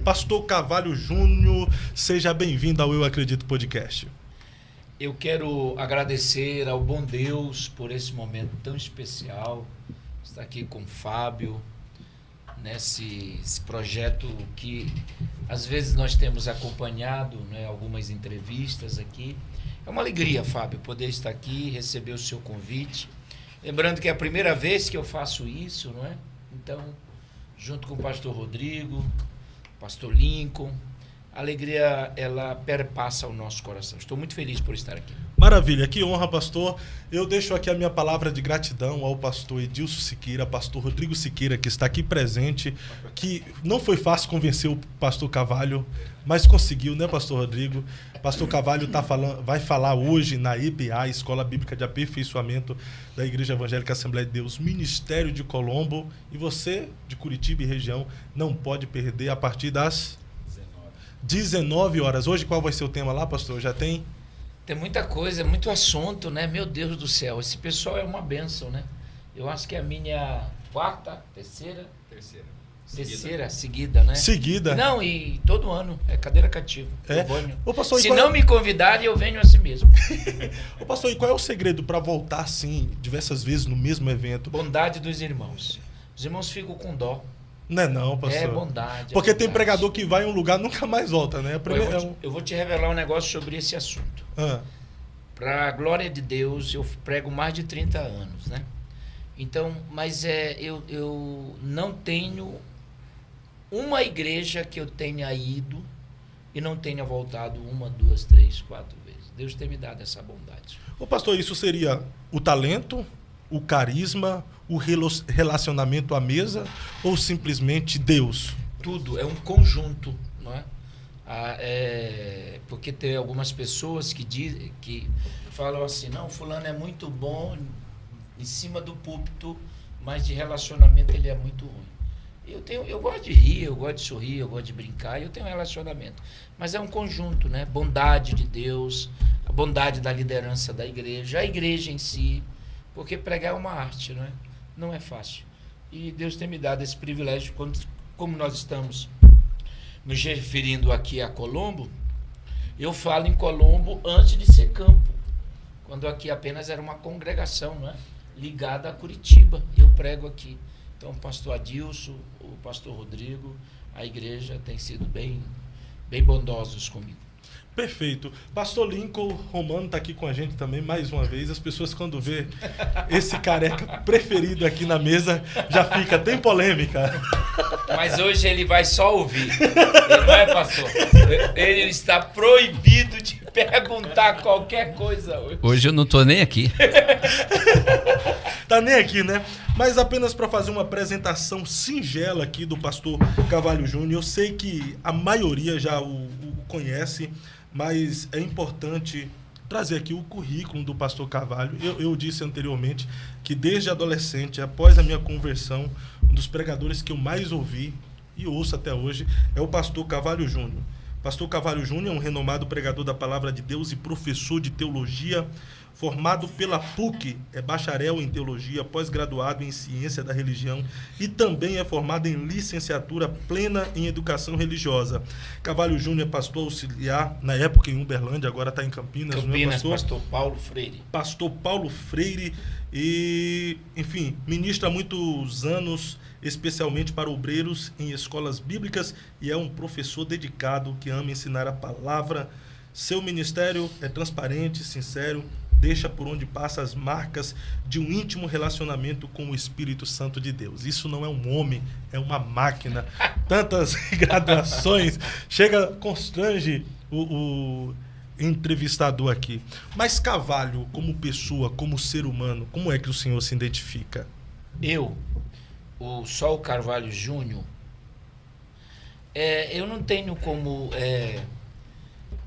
Pastor Carvalho Júnior, seja bem-vindo ao Eu Acredito Podcast. Eu quero agradecer ao bom Deus por esse momento tão especial, estar aqui com o Fábio, nesse projeto que às vezes nós temos acompanhado, né, algumas entrevistas aqui. É uma alegria, Fábio, poder estar aqui, receber o seu convite. Lembrando que é a primeira vez que eu faço isso, não é? Então, junto com o pastor Rodrigo, pastor Lincoln, a alegria, ela perpassa o nosso coração. Estou muito feliz por estar aqui. Maravilha, que honra, pastor. Eu deixo aqui a minha palavra de gratidão ao pastor Edilson Siqueira, pastor Rodrigo Siqueira, que está aqui presente, que não foi fácil convencer o pastor Carvalho, mas conseguiu, né, pastor Rodrigo? Pastor Carvalho vai falar hoje na EBA, Escola Bíblica de Aperfeiçoamento da Igreja Evangélica Assembleia de Deus, Ministério de Colombo. E você, de Curitiba e região, não pode perder a partir das 19 horas. Hoje, qual vai ser o tema lá, pastor? Já tem? Tem muita coisa, muito assunto, né? Meu Deus do céu, esse pessoal é uma bênção, né? Eu acho que é a minha terceira seguida, né? Seguida? Não, e todo ano, é cadeira cativa. É? Ô, pastor, se não me convidarem, eu venho assim mesmo. Ô, pastor, e qual é o segredo para voltar, assim, diversas vezes no mesmo evento? Bondade dos irmãos. Os irmãos ficam com dó. Não é não, pastor. É bondade. Porque tem bondade. pregador que vai em um lugar e nunca mais volta, né? Eu vou te revelar um negócio sobre esse assunto. Para a glória de Deus, eu prego mais de 30 anos, né? Então, mas eu não tenho uma igreja que eu tenha ido e não tenha voltado 1, 2, 3, 4 vezes. Deus tem me dado essa bondade. Ô, pastor, isso seria o talento, o carisma, o relacionamento à mesa ou simplesmente Deus? Tudo, é um conjunto, não é? Porque tem algumas pessoas que falam assim, não, fulano é muito bom em cima do púlpito, mas de relacionamento ele é muito ruim. Eu gosto de rir, eu gosto de sorrir, eu gosto de brincar, eu tenho um relacionamento. Mas é um conjunto, né? Bondade de Deus, a bondade da liderança da igreja, a igreja em si, porque pregar é uma arte, não é? Não é fácil. E Deus tem me dado esse privilégio, como nós estamos nos referindo aqui a Colombo, eu falo em Colombo antes de ser campo, quando aqui apenas era uma congregação, não é? Ligada a Curitiba, eu prego aqui. Então, o pastor Adilson, o pastor Rodrigo, a igreja tem sido bem bondosos comigo. Perfeito. Pastor Lincoln Romano está aqui com a gente também, mais uma vez. As pessoas, quando vê esse careca preferido aqui na mesa, já fica, tem polêmica. Mas hoje ele vai só ouvir. Ele não é, pastor? Ele está proibido de perguntar qualquer coisa hoje. Hoje eu não estou nem aqui. Tá nem aqui, né? Mas apenas para fazer uma apresentação singela aqui do pastor Carvalho Júnior. Eu sei que a maioria já o conhece, mas é importante trazer aqui o currículo do pastor Carvalho. Eu disse anteriormente que desde adolescente, após a minha conversão, um dos pregadores que eu mais ouvi e ouço até hoje é o pastor Carvalho Júnior. Pastor Carvalho Júnior é um renomado pregador da Palavra de Deus e professor de teologia, formado pela PUC, é bacharel em teologia, pós-graduado em ciência da religião e também é formado em licenciatura plena em educação religiosa. Carvalho Júnior é pastor auxiliar, na época em Uberlândia, agora está em Campinas, não é, pastor? Pastor Paulo Freire. Pastor Paulo Freire e, enfim, ministra há muitos anos, especialmente para obreiros em escolas bíblicas e é um professor dedicado que ama ensinar a palavra. Seu ministério é transparente, sincero, deixa por onde passa as marcas de um íntimo relacionamento com o Espírito Santo de Deus. Isso não é um homem, é uma máquina. Tantas graduações, constrange o entrevistador aqui. Mas Carvalho, como pessoa, como ser humano, como é que o senhor se identifica? O Sol Carvalho Júnior, eu não tenho como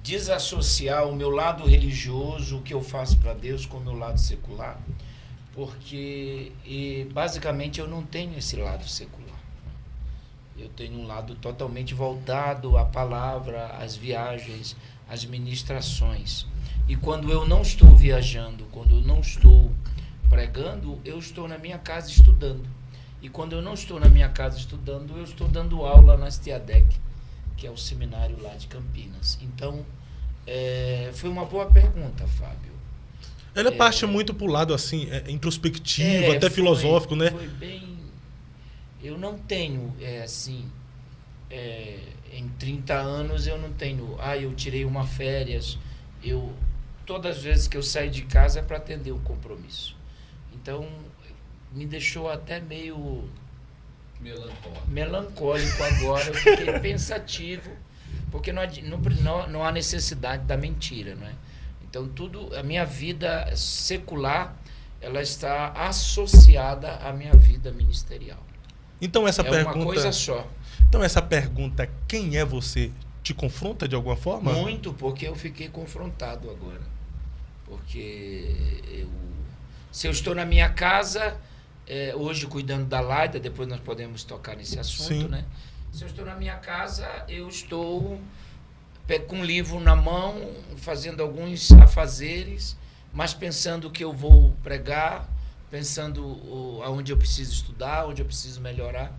desassociar o meu lado religioso, o que eu faço para Deus, com o meu lado secular, porque basicamente eu não tenho esse lado secular. Eu tenho um lado totalmente voltado à palavra, às viagens, às ministrações. E quando eu não estou viajando, quando eu não estou pregando, eu estou na minha casa estudando. E quando eu não estou na minha casa estudando, eu estou dando aula na STIADEC, que é o seminário lá de Campinas. Então, foi uma boa pergunta, Fábio. Ela parte muito pro lado assim, introspectivo, até filosófico, né? Foi bem. Eu não tenho, em 30 anos eu não tenho. Eu tirei uma férias. Todas as vezes que eu saio de casa é para atender um compromisso. Então, me deixou até meio melancólico agora. Eu fiquei pensativo, porque não há necessidade da mentira, não é? Então, a minha vida secular, ela está associada à minha vida ministerial. Então, essa pergunta... uma coisa só. Então, essa pergunta, quem é você, te confronta de alguma forma? Muito, porque eu fiquei confrontado agora. Porque se eu estou na minha casa, hoje cuidando da Laida, depois nós podemos tocar nesse assunto, Sim. né? Se eu estou na minha casa, eu estou com um livro na mão, fazendo alguns afazeres, mas pensando que eu vou pregar, pensando aonde eu preciso estudar, onde eu preciso melhorar.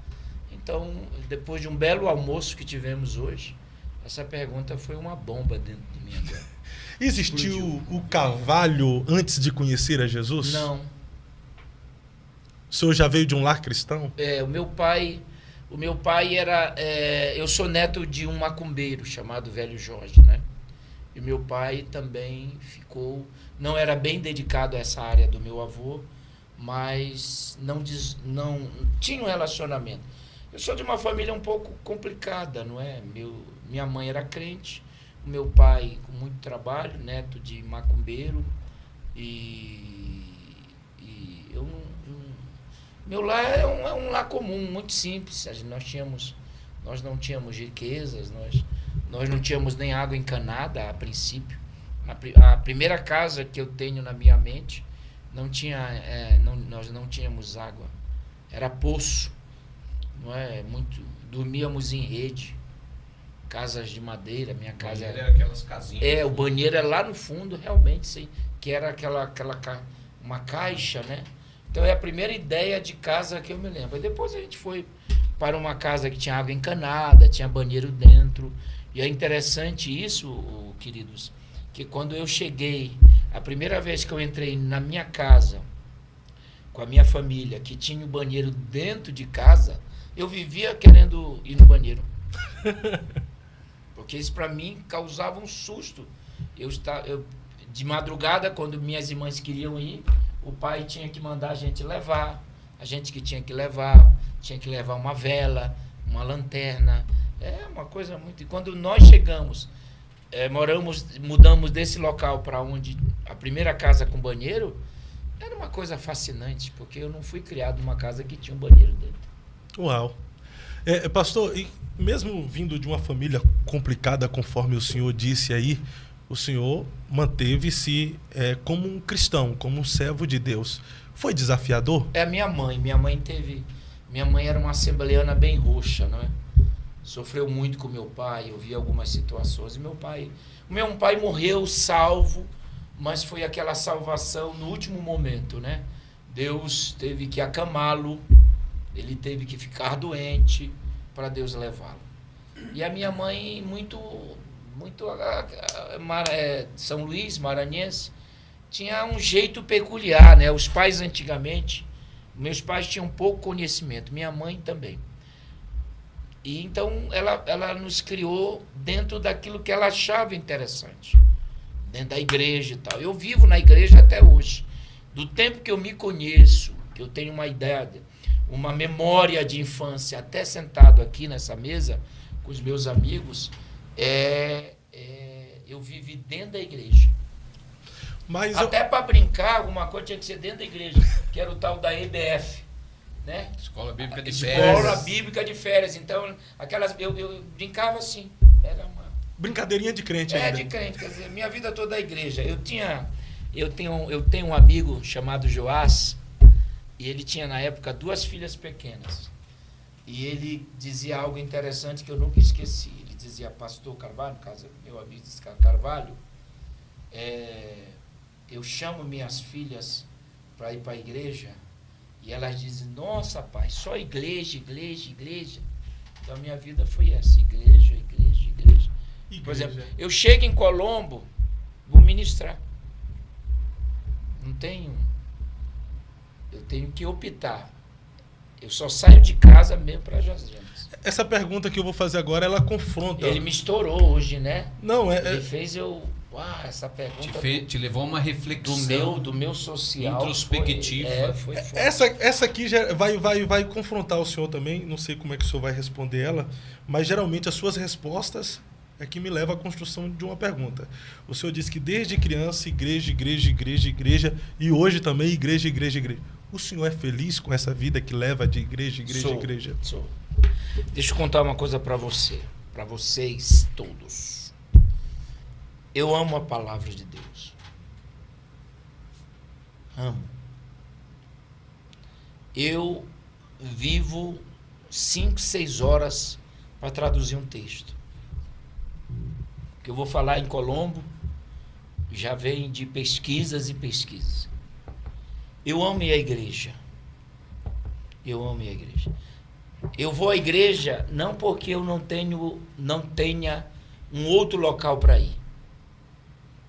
Então, depois de um belo almoço que tivemos hoje, essa pergunta foi uma bomba dentro de mim agora. Existiu o Carvalho antes de conhecer a Jesus? Não. O senhor já veio de um lar cristão? O meu pai era... eu sou neto de um macumbeiro chamado Velho Jorge, né? E meu pai também não era bem dedicado a essa área do meu avô, mas não tinha um relacionamento. Eu sou de uma família um pouco complicada, não é? Minha mãe era crente, o meu pai com muito trabalho, neto de macumbeiro, e eu meu lar é um lar comum, muito simples. Nós não tínhamos riquezas, nós não tínhamos nem água encanada a princípio. A primeira casa que eu tenho na minha mente nós não tínhamos água, era poço, não é? Dormíamos em rede, casas de madeira. Minha casa era aquelas casinhas. O banheiro é lá no fundo, realmente, sim, que era uma caixa, né? Então é a primeira ideia de casa que eu me lembro. E depois a gente foi para uma casa que tinha água encanada, tinha banheiro dentro. E é interessante isso, queridos, que quando eu cheguei, a primeira vez que eu entrei na minha casa, com a minha família, que tinha o banheiro dentro de casa, eu vivia querendo ir no banheiro. Porque isso para mim causava um susto. De madrugada, quando minhas irmãs queriam ir, o pai tinha que mandar a gente levar. A gente que tinha que levar uma vela, uma lanterna. É uma coisa muito... E quando nós chegamos, mudamos desse local para onde a primeira casa com banheiro, era uma coisa fascinante, porque eu não fui criado numa casa que tinha um banheiro dentro. Uau! Pastor, e mesmo vindo de uma família complicada, conforme o senhor disse aí, o senhor manteve-se como um cristão, como um servo de Deus. Foi desafiador? Minha mãe era uma assembleana bem roxa, não é? Sofreu muito com meu pai, eu vi algumas situações. E meu pai morreu salvo, mas foi aquela salvação no último momento, né? Deus teve que acamá-lo, ele teve que ficar doente para Deus levá-lo. E a minha mãe, São Luís, maranhense, tinha um jeito peculiar, né? Os pais antigamente, meus pais tinham pouco conhecimento, minha mãe também. E então ela nos criou dentro daquilo que ela achava interessante, dentro da igreja e tal. Eu vivo na igreja até hoje. Do tempo que eu me conheço, que eu tenho uma ideia, uma memória de infância, até sentado aqui nessa mesa com os meus amigos, eu vivi dentro da igreja. Mas até para brincar, alguma coisa tinha que ser dentro da igreja, que era o tal da EBF, né? Escola Bíblica de Férias. Férias. Escola Bíblica de Férias. Então, eu brincava assim. Era uma brincadeirinha de crente ainda. De crente, quer dizer, minha vida toda é igreja. Eu tenho um amigo chamado Joás, e ele tinha na época 2 filhas pequenas. E ele dizia algo interessante que eu nunca esqueci. Ele dizia: Pastor Carvalho, meu amigo disse Carvalho, eu chamo minhas filhas para ir para a igreja e elas dizem: nossa, pai, só igreja, igreja, igreja. Então a minha vida foi essa: igreja, igreja, Por exemplo, eu chego em Colombo, vou ministrar. Não tenho... Eu tenho que optar. Eu só saio de casa mesmo para Jazemas. Essa pergunta que eu vou fazer agora, ela confronta... Ele me estourou hoje, né? Não, Ele fez eu... essa pergunta... Te levou a uma reflexão... Do meu social. Introspectiva. Foi forte. Essa aqui já vai confrontar o senhor também. Não sei como é que o senhor vai responder ela. Mas, geralmente, as suas respostas é que me leva à construção de uma pergunta. O senhor disse que desde criança, igreja, igreja, igreja, igreja. E hoje também, igreja, igreja, igreja. O senhor é feliz com essa vida que leva de igreja, igreja, igreja? Sou. Deixa eu contar uma coisa para você, para vocês todos. Eu amo a palavra de Deus. Amo. Eu vivo 5, 6 horas para traduzir um texto. O que eu vou falar em Colombo já vem de pesquisas e pesquisas. Eu amo ir à igreja. Eu amo ir à igreja. Eu vou à igreja não porque eu não tenha um outro local para ir.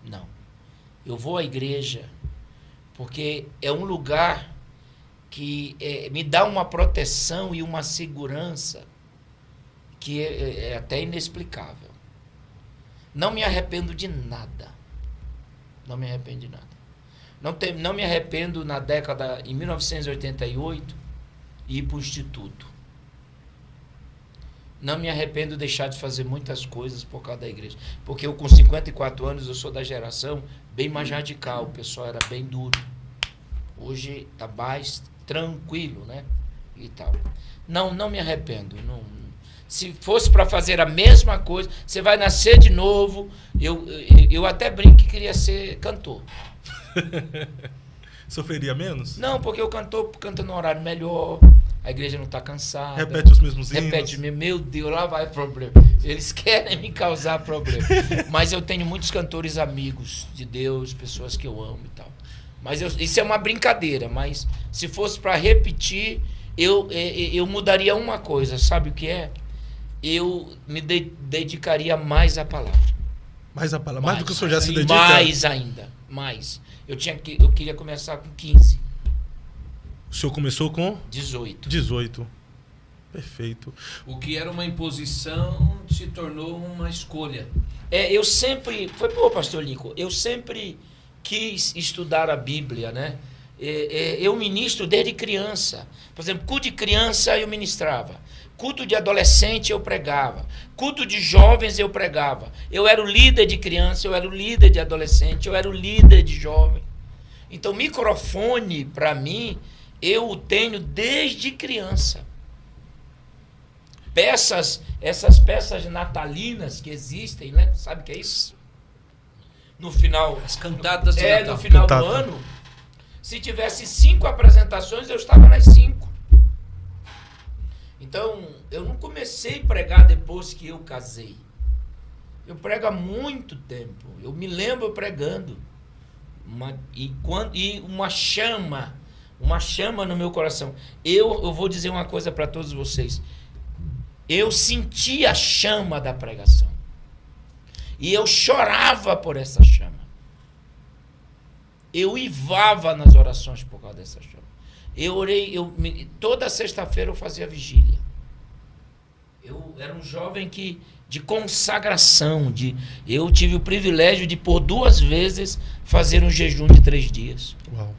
Não. Eu vou à igreja porque é um lugar que me dá uma proteção e uma segurança que é até inexplicável. Não me arrependo de nada. Não me arrependo de nada. Não me arrependo em 1988, ir para o instituto. Não me arrependo de deixar de fazer muitas coisas por causa da igreja. Porque eu, com 54 anos, eu sou da geração bem mais radical. O pessoal era bem duro. Hoje está mais tranquilo, né? E tal. Não me arrependo. Não, se fosse para fazer a mesma coisa, você vai nascer de novo. Eu até brinco que queria ser cantor. Sofreria menos? Não, porque o cantor canta no horário melhor, a igreja não está cansada. Repete os mesmos hinos. Repete, meu Deus, lá vai problema. Eles querem me causar problema. Mas eu tenho muitos cantores amigos de Deus, pessoas que eu amo e tal. Mas isso é uma brincadeira, mas se fosse para repetir, eu mudaria uma coisa, sabe o que é? Eu me dedicaria mais à palavra. Mais a palavra? Mais do que o senhor já se dedica? Mais ainda, mais. Eu queria começar com 15. O senhor começou com? 18. 18. Perfeito. O que era uma imposição se tornou uma escolha. Eu sempre... Foi bom, pastor Lincoln. Eu sempre quis estudar a Bíblia, né? Eu ministro desde criança. Por exemplo, culto de criança eu ministrava. Culto de adolescente eu pregava. Culto de jovens eu pregava. Eu era o líder de criança, eu era o líder de adolescente, eu era o líder de jovem. Então, microfone, para mim, eu o tenho desde criança. Essas peças natalinas que existem, né? Sabe o que é isso? No final... As cantadas de Natal. No final do ano, se tivesse 5 apresentações, eu estava nas 5. Então, eu não comecei a pregar depois que eu casei. Eu prego há muito tempo. Eu me lembro pregando. Uma chama no meu coração. Eu vou dizer uma coisa para todos vocês. Eu senti a chama da pregação. E eu chorava por essa chama. Eu uivava nas orações por causa dessa chama. Eu orei, toda sexta-feira eu fazia vigília. Eu era um jovem de consagração. Eu tive o privilégio de, por 2 vezes, fazer um jejum de 3 dias. Uau.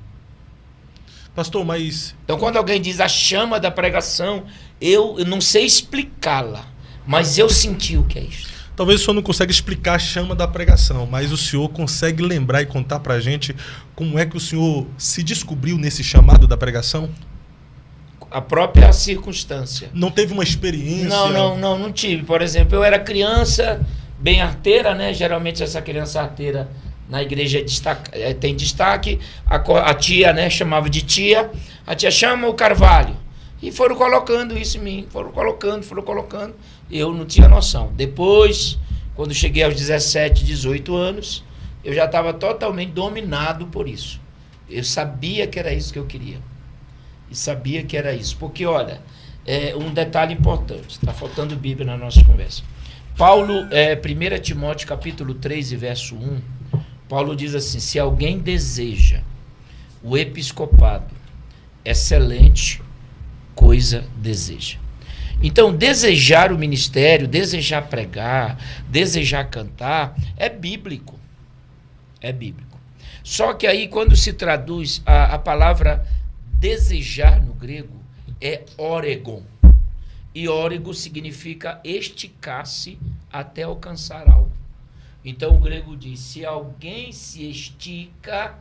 Pastor, mas... Então, quando alguém diz a chama da pregação, eu não sei explicá-la, mas eu senti o que é isso. Talvez o senhor não consiga explicar a chama da pregação, mas o senhor consegue lembrar e contar pra gente como é que o senhor se descobriu nesse chamado da pregação? A própria circunstância. Não teve uma experiência? Não tive. Por exemplo, eu era criança, bem arteira, né? Geralmente essa criança arteira na igreja tem destaque. A tia, né? Chamava de tia. A tia chama o Carvalho. E foram colocando isso em mim. Foram colocando. Eu não tinha noção. Depois, quando cheguei aos 17, 18 anos, eu já estava totalmente dominado por isso. Eu sabia que era isso que eu queria. E sabia que era isso. Porque, olha, um detalhe importante. Está faltando Bíblia na nossa conversa. Paulo, 1 Timóteo capítulo 3 e verso 1, Paulo diz assim: se alguém deseja o episcopado, excelente coisa deseja. Então, desejar o ministério, desejar pregar, desejar cantar, é bíblico. É bíblico. Só que aí, quando se traduz a palavra desejar no grego, é oregon. E órego significa esticar-se até alcançar algo. Então, o grego diz, se alguém se estica,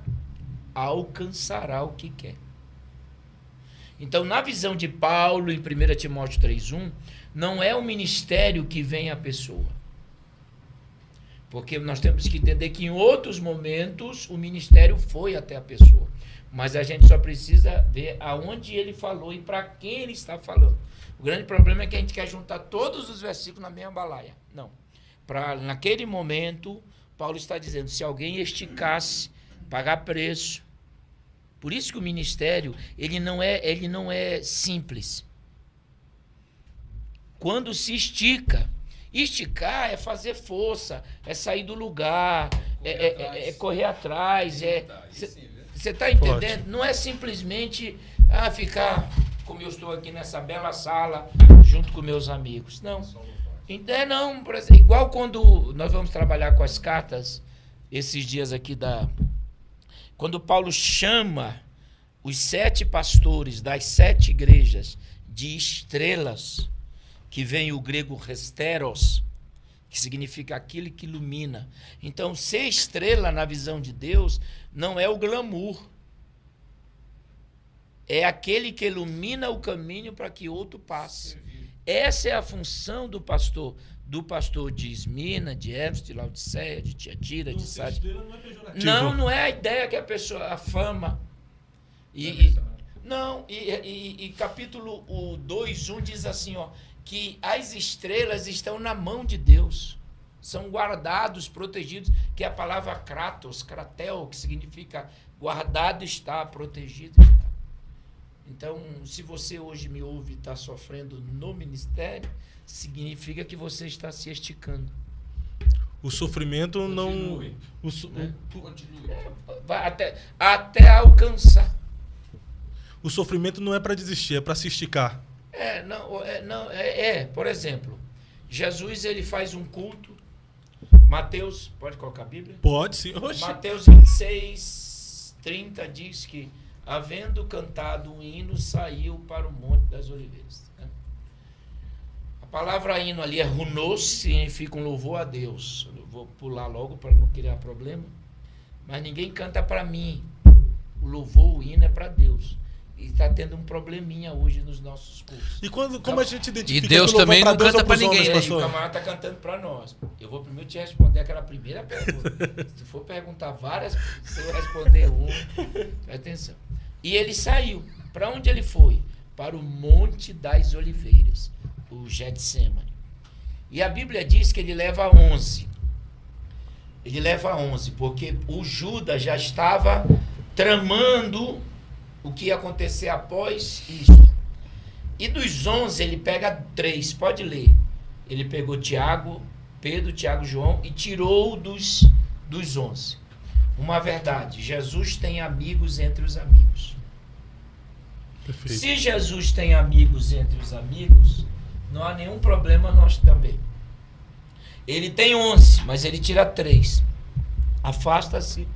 alcançará o que quer. Então, na visão de Paulo, em 1 Timóteo 3,1, não é o ministério que vem à pessoa. Porque nós temos que entender que em outros momentos o ministério foi até a pessoa. Mas a gente só precisa ver aonde ele falou e para quem ele está falando. O grande problema é que a gente quer juntar todos os versículos na mesma balaia. Não. Naquele momento, Paulo está dizendo, se alguém esticasse, pagar preço. Por isso que o ministério, ele não é simples. Quando se estica, esticar é fazer força, é sair do lugar, é correr atrás. Você está entendendo? Pode. Não é simplesmente ficar, como eu estou aqui nessa bela sala, junto com meus amigos. Não. Não, por exemplo, igual quando nós vamos trabalhar com as cartas, esses dias aqui quando Paulo chama os 7 pastores das 7 igrejas de estrelas, que vem o grego resteros, que significa aquele que ilumina. Então, ser estrela na visão de Deus não é o glamour. É aquele que ilumina o caminho para que outro passe. Essa é a função do pastor de Esmirna, de Éfeso, de Laodiceia, de Tiatira, de Sardes. Não é a ideia que a pessoa, a fama. E capítulo 2:1 diz assim, que as estrelas estão na mão de Deus. São guardados, protegidos, que é a palavra kratos, kratel, que significa guardado está, protegido está. Então, se você hoje me ouve e está sofrendo no ministério, significa que você está se esticando. O sofrimento continue, não... Continue. Vai até alcançar. O sofrimento não é para desistir, é para se esticar. Por exemplo, Jesus ele faz um culto. Mateus, pode colocar a Bíblia? Pode, sim. Oxi. Mateus 26:30 diz que, havendo cantado um hino, saiu para o Monte das Oliveiras. A palavra hino ali é runos, significa um louvor a Deus. Eu vou pular logo para não criar problema. Mas ninguém canta para mim. O louvor, o hino é para Deus. E está tendo um probleminha hoje nos nossos cursos. E como a gente identifica? E Deus também não canta para ninguém. E o camarada está cantando para nós. Eu vou primeiro te responder aquela primeira pergunta. Se for perguntar várias, se eu responder uma, presta atenção. E ele saiu. Para onde ele foi? Para o Monte das Oliveiras, o Getsemane. E a Bíblia diz que ele leva 11. Ele leva 11, porque o Judas já estava tramando o que ia acontecer após isso. E dos 11, ele pega 3, pode ler. Ele pegou Tiago, Pedro, Tiago, João e tirou dos 11. Uma verdade, Jesus tem amigos entre os amigos. Perfeito. Se Jesus tem amigos entre os amigos, não há nenhum problema nós também. Ele tem 11, mas ele tira 3. Afasta-se.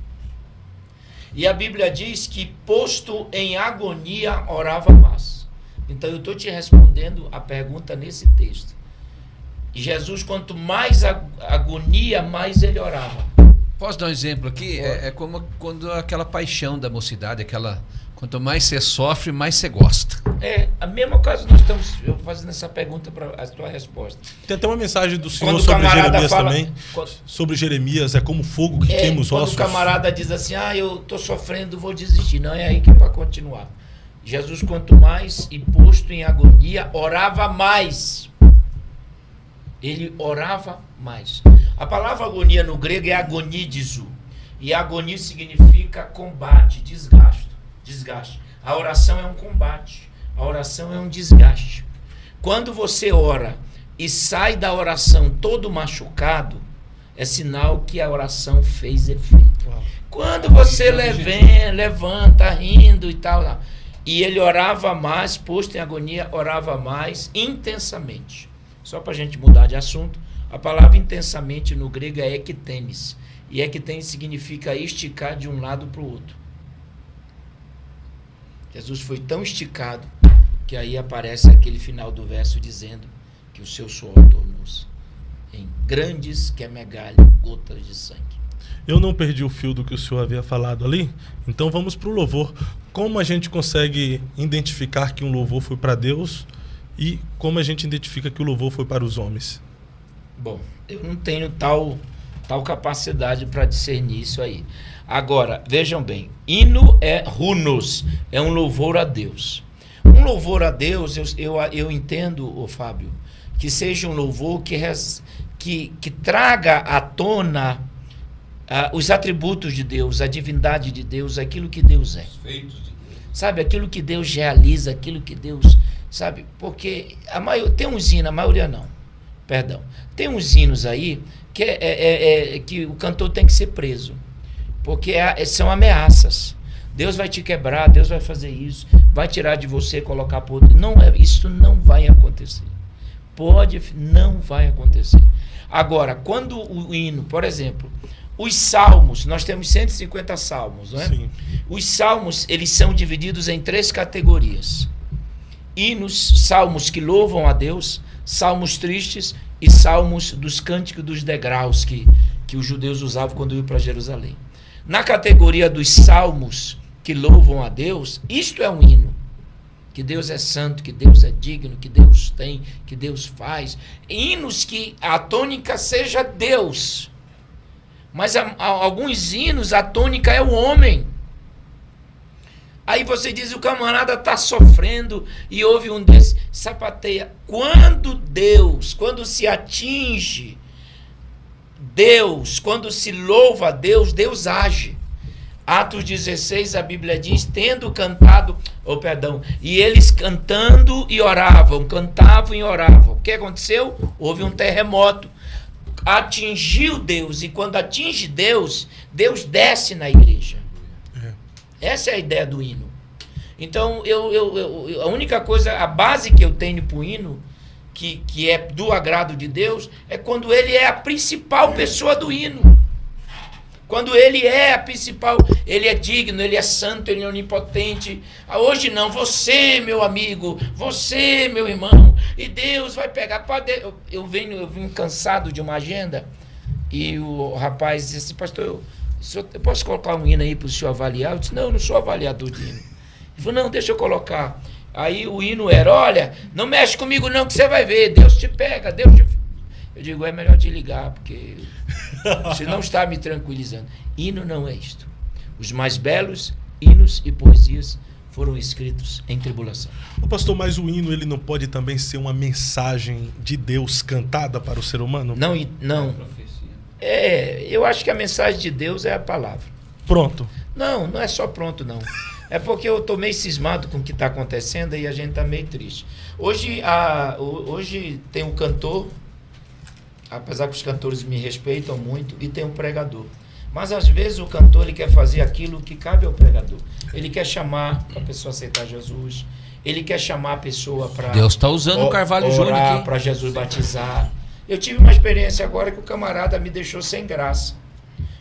E a Bíblia diz que, posto em agonia, orava mais. Então, eu estou te respondendo a pergunta nesse texto. E Jesus, quanto mais agonia, mais ele orava. Posso dar um exemplo aqui? É como quando aquela paixão da mocidade, quanto mais você sofre, mais você gosta. A mesma coisa nós estamos fazendo essa pergunta para a tua resposta. Tem até uma mensagem do Senhor sobre Jeremias também. Sobre Jeremias, é como fogo que queima os ossos. Quando o camarada diz assim, eu estou sofrendo, vou desistir. Não é aí que é para continuar. Jesus, quanto mais e posto em agonia, orava mais. Ele orava mais. A palavra agonia no grego é agonidizo. E agonia significa combate, desgaste. A oração é um combate. A oração é um desgaste. Quando você ora e sai da oração todo machucado, é sinal que a oração fez efeito. Uau. Quando você levanta rindo e tal, e ele orava mais, posto em agonia, orava mais intensamente. Só para a gente mudar de assunto, a palavra intensamente no grego é ektenes. E ektenes significa esticar de um lado para o outro. Jesus foi tão esticado que aí aparece aquele final do verso dizendo que o seu suor tornou-se em grandes gotas de sangue. Eu não perdi o fio do que o senhor havia falado ali, então vamos para o louvor. Como a gente consegue identificar que um louvor foi para Deus e como a gente identifica que o louvor foi para os homens? Bom, eu não tenho tal capacidade para discernir isso aí. Agora, vejam bem, hino é runos, é um louvor a Deus. Um louvor a Deus, eu entendo, Fábio, que seja um louvor que traga à tona os atributos de Deus, a divindade de Deus, aquilo que Deus é. Feitos de Deus. Sabe, aquilo que Deus realiza, aquilo que Deus... Sabe, porque tem uns hinos, a maioria não, perdão. Tem uns hinos aí que o cantor tem que ser preso, porque são ameaças. Deus vai te quebrar, Deus vai fazer isso, vai tirar de você, colocar por outro. Isso não vai acontecer. Não vai acontecer. Agora, quando o hino, por exemplo, os salmos, nós temos 150 salmos, não é? Sim. Os salmos, eles são divididos em 3 categorias. Hinos, salmos que louvam a Deus, salmos tristes e salmos dos cânticos dos degraus que os judeus usavam quando iam para Jerusalém. Na categoria dos salmos que louvam a Deus, isto é um hino. Que Deus é santo, que Deus é digno, que Deus tem, que Deus faz. Hinos que a tônica seja Deus. Mas alguns hinos, a tônica é o homem. Aí você diz, o camarada está sofrendo e houve um desses, sapateia. Quando se atinge Deus, quando se louva a Deus, Deus age. Atos 16, a Bíblia diz, tendo cantado, e eles cantando e oravam, cantavam e oravam. O que aconteceu? Houve um terremoto. Atingiu Deus, e quando atinge Deus, Deus desce na igreja. Essa é a ideia do hino. Então, a única coisa, a base que eu tenho para o hino, que é do agrado de Deus, é quando ele é a principal pessoa do hino. Quando ele é a principal, ele é digno, ele é santo, ele é onipotente. Hoje não, você, meu amigo, você, meu irmão, e Deus vai pegar. Eu vim cansado de uma agenda, e o rapaz disse assim, pastor, eu posso colocar um hino aí para o senhor avaliar? Eu disse, não, eu não sou avaliador de hino. Ele falou, não, deixa eu colocar. Aí o hino era, olha, não mexe comigo não, que você vai ver, Deus te pega, Deus te... Eu digo, é melhor te ligar, porque você não está me tranquilizando. Hino não é isto. Os mais belos hinos e poesias foram escritos em tribulação. O pastor, mas o hino ele não pode também ser uma mensagem de Deus cantada para o ser humano? Não. Eu acho que a mensagem de Deus é a palavra. Pronto. Não é só pronto, não. É porque eu estou meio cismado com o que está acontecendo e a gente está meio triste. Hoje tem um cantor, apesar que os cantores me respeitam muito, e tem um pregador. Mas às vezes o cantor ele quer fazer aquilo que cabe ao pregador. Ele quer chamar a pessoa a aceitar Jesus. Ele quer chamar a pessoa para... Deus está usando o Carvalho Júnior aqui. Para Jesus batizar. Eu tive uma experiência agora que o camarada me deixou sem graça.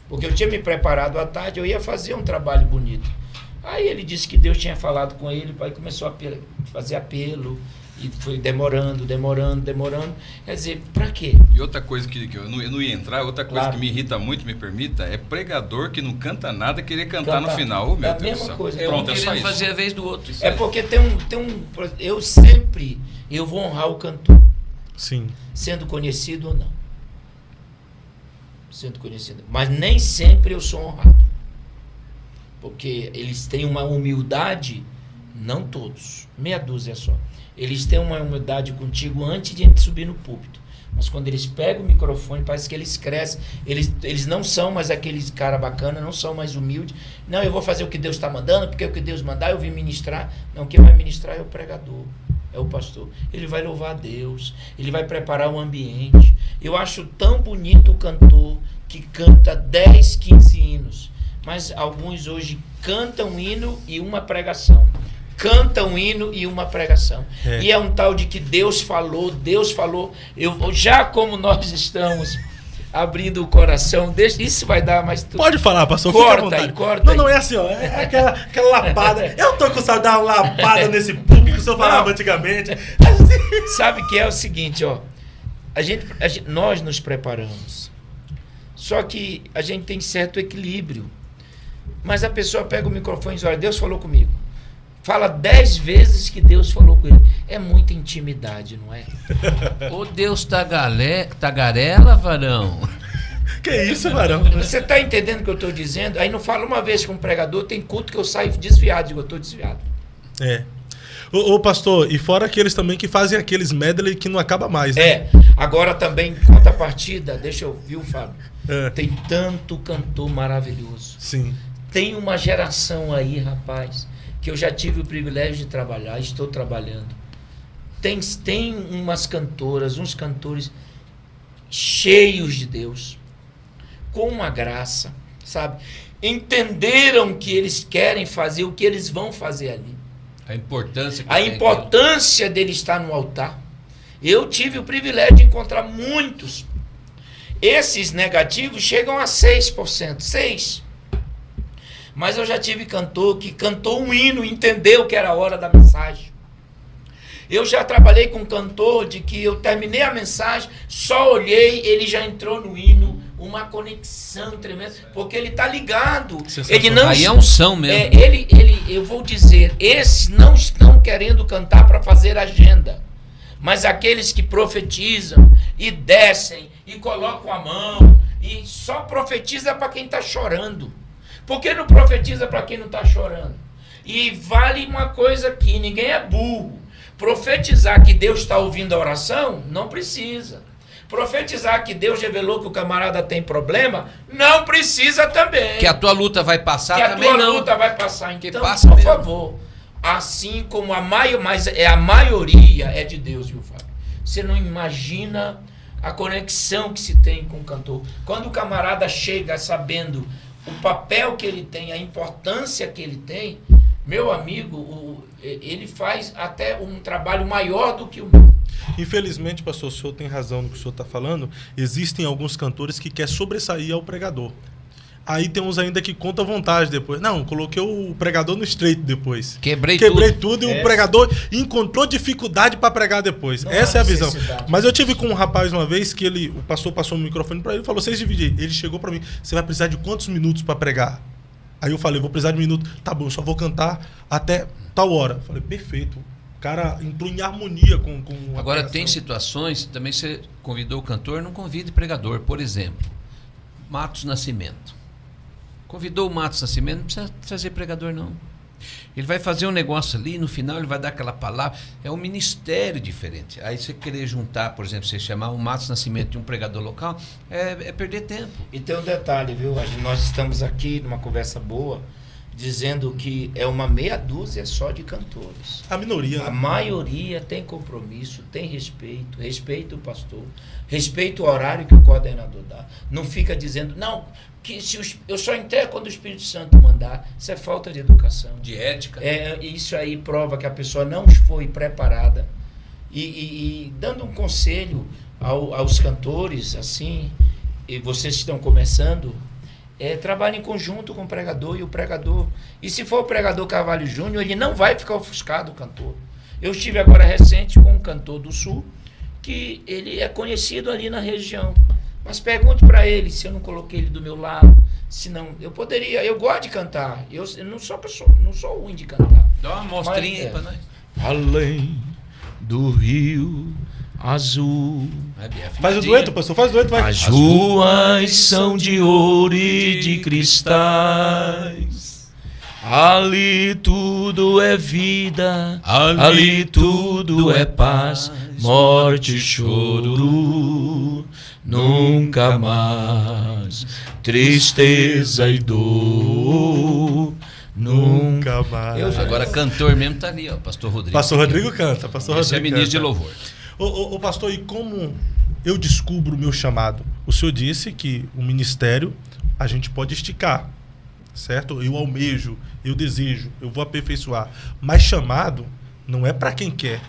Porque eu tinha me preparado à tarde, eu ia fazer um trabalho bonito. Aí ele disse que Deus tinha falado com ele, aí começou a fazer apelo. E foi demorando. Quer dizer, pra quê? E outra coisa que eu não ia entrar, outra coisa que me irrita muito, me permita, é pregador que não canta nada querer cantar no final. Oh, meu Deus do céu. Coisa. Pronto, é só isso. Fazer a vez do outro. É porque eu vou honrar o cantor. Sim. Sendo conhecido ou não. Sendo conhecido. Mas nem sempre eu sou honrado. Porque eles têm uma humildade, não todos, meia dúzia só. Eles têm uma humildade contigo antes de subir no púlpito. Mas quando eles pegam o microfone, parece que eles crescem. Eles não são mais aqueles cara bacana, não são mais humildes. Não, eu vou fazer o que Deus está mandando, porque o que Deus mandar eu vim ministrar. Não, quem vai ministrar é o pregador. É é o pastor. Ele vai louvar a Deus, ele vai preparar o ambiente. Eu acho tão bonito o cantor que canta 10, 15 hinos, mas alguns hoje cantam hino e uma pregação. Cantam hino e uma pregação. E é um tal de que Deus falou. Eu, já como nós estamos abrindo o coração, isso vai dar mais tudo. Pode falar, pastor, corta aí. Não é assim, ó, é aquela lapada. Eu tô com saudade de dar uma lapada nesse público que o senhor falava antigamente. Sabe que é o seguinte, ó, nós nos preparamos, só que a gente tem certo equilíbrio, mas a pessoa pega o microfone e diz, olha, Deus falou comigo. Fala 10 vezes que Deus falou com ele. É muita intimidade, não é? Ô Deus tagarela, varão. Que isso, varão? Você está entendendo o que eu estou dizendo? Aí não fala uma vez com um pregador, tem culto que eu saio desviado. Digo, eu estou desviado. Ô pastor, e fora aqueles também que fazem aqueles medley que não acaba mais, né? Agora também, contrapartida, deixa eu ver, Fábio. Tem tanto cantor maravilhoso. Sim. Tem uma geração aí, rapaz, que eu já tive o privilégio de trabalhar, estou trabalhando. Tem umas cantoras, uns cantores cheios de Deus, com uma graça, sabe? Entenderam que eles querem fazer, o que eles vão fazer ali. A importância dele estar no altar. Eu tive o privilégio de encontrar muitos. Esses negativos chegam a 6%. 6%. Mas eu já tive cantor que cantou um hino, entendeu que era a hora da mensagem. Eu já trabalhei com um cantor de que eu terminei a mensagem, só olhei, ele já entrou no hino, uma conexão tremenda, porque ele está ligado. Ele não, aí é unção mesmo. Eu vou dizer, esses não estão querendo cantar para fazer agenda, mas aqueles que profetizam e descem e colocam a mão e só profetiza para quem está chorando. Por que não profetiza para quem não está chorando? E vale uma coisa aqui, ninguém é burro. Profetizar que Deus está ouvindo a oração, não precisa. Profetizar que Deus revelou que o camarada tem problema, não precisa também. Que a tua luta vai passar também não. Que a tua luta vai passar, então, passa por mesmo. favor. Assim como a maioria é de Deus, viu, Fábio? Você não imagina a conexão que se tem com o cantor. Quando o camarada chega sabendo o papel que ele tem, a importância que ele tem, meu amigo, ele faz até um trabalho maior do que o meu. Infelizmente, pastor, o senhor tem razão no que o senhor está falando. Existem alguns cantores que querem sobressair ao pregador. Aí tem uns ainda que conta vantagem depois. Não, coloquei o pregador no estreito depois. Quebrei tudo e o pregador encontrou dificuldade para pregar depois. Essa é a visão. Mas eu tive com um rapaz uma vez que o pastor passou o microfone para ele e falou, vocês dividem. Ele chegou para mim, você vai precisar de quantos minutos para pregar? Aí eu falei, vou precisar de um minuto. Tá bom, eu só vou cantar até tal hora. Eu falei, perfeito. O cara entrou em harmonia com a Agora, pregação. tem situações, também você convidou o cantor, não convide pregador. Por exemplo, Matos Nascimento. Convidou o Matos Nascimento, não precisa trazer pregador, não. Ele vai fazer um negócio ali, no final ele vai dar aquela palavra. É um ministério diferente. Aí você querer juntar, por exemplo, você chamar um Matos Nascimento de um pregador local, é perder tempo. E tem um detalhe, viu? Nós estamos aqui numa conversa boa, dizendo que é uma meia dúzia só de cantores. A minoria. A maioria tem compromisso, tem respeito, respeita o pastor, respeita o horário que o coordenador dá. Não fica dizendo, não, que eu só entrego quando o Espírito Santo mandar. Isso é falta de educação. De ética. Isso aí prova que a pessoa não foi preparada. E dando um conselho aos cantores, assim, e vocês que estão começando, trabalhe em conjunto com o pregador e o pregador. E se for o pregador Carvalho Júnior, ele não vai ficar ofuscado, o cantor. Eu estive agora recente com um cantor do Sul, que ele é conhecido ali na região. Mas pergunte para ele se eu não coloquei ele do meu lado. Se não, eu poderia. Eu gosto de cantar. Eu não sou ruim de cantar. Dá uma mostrinha aí para nós. Além do Rio Azul. Faz o dueto, pastor. Faz o dueto, vai. As ruas são de ouro e de cristais. Ali tudo é vida. Ali tudo é paz. Morte e choro. Nunca mais tristeza e dor, Nunca mais. Agora, cantor mesmo tá ali, ó, pastor Rodrigo. Pastor Rodrigo canta, pastor Esse Rodrigo é ministro de canta. louvor. Ô, pastor, e como eu descubro o meu chamado? O senhor disse que o ministério a gente pode esticar, certo? Eu almejo, eu desejo, eu vou aperfeiçoar. Mas chamado não é para quem quer,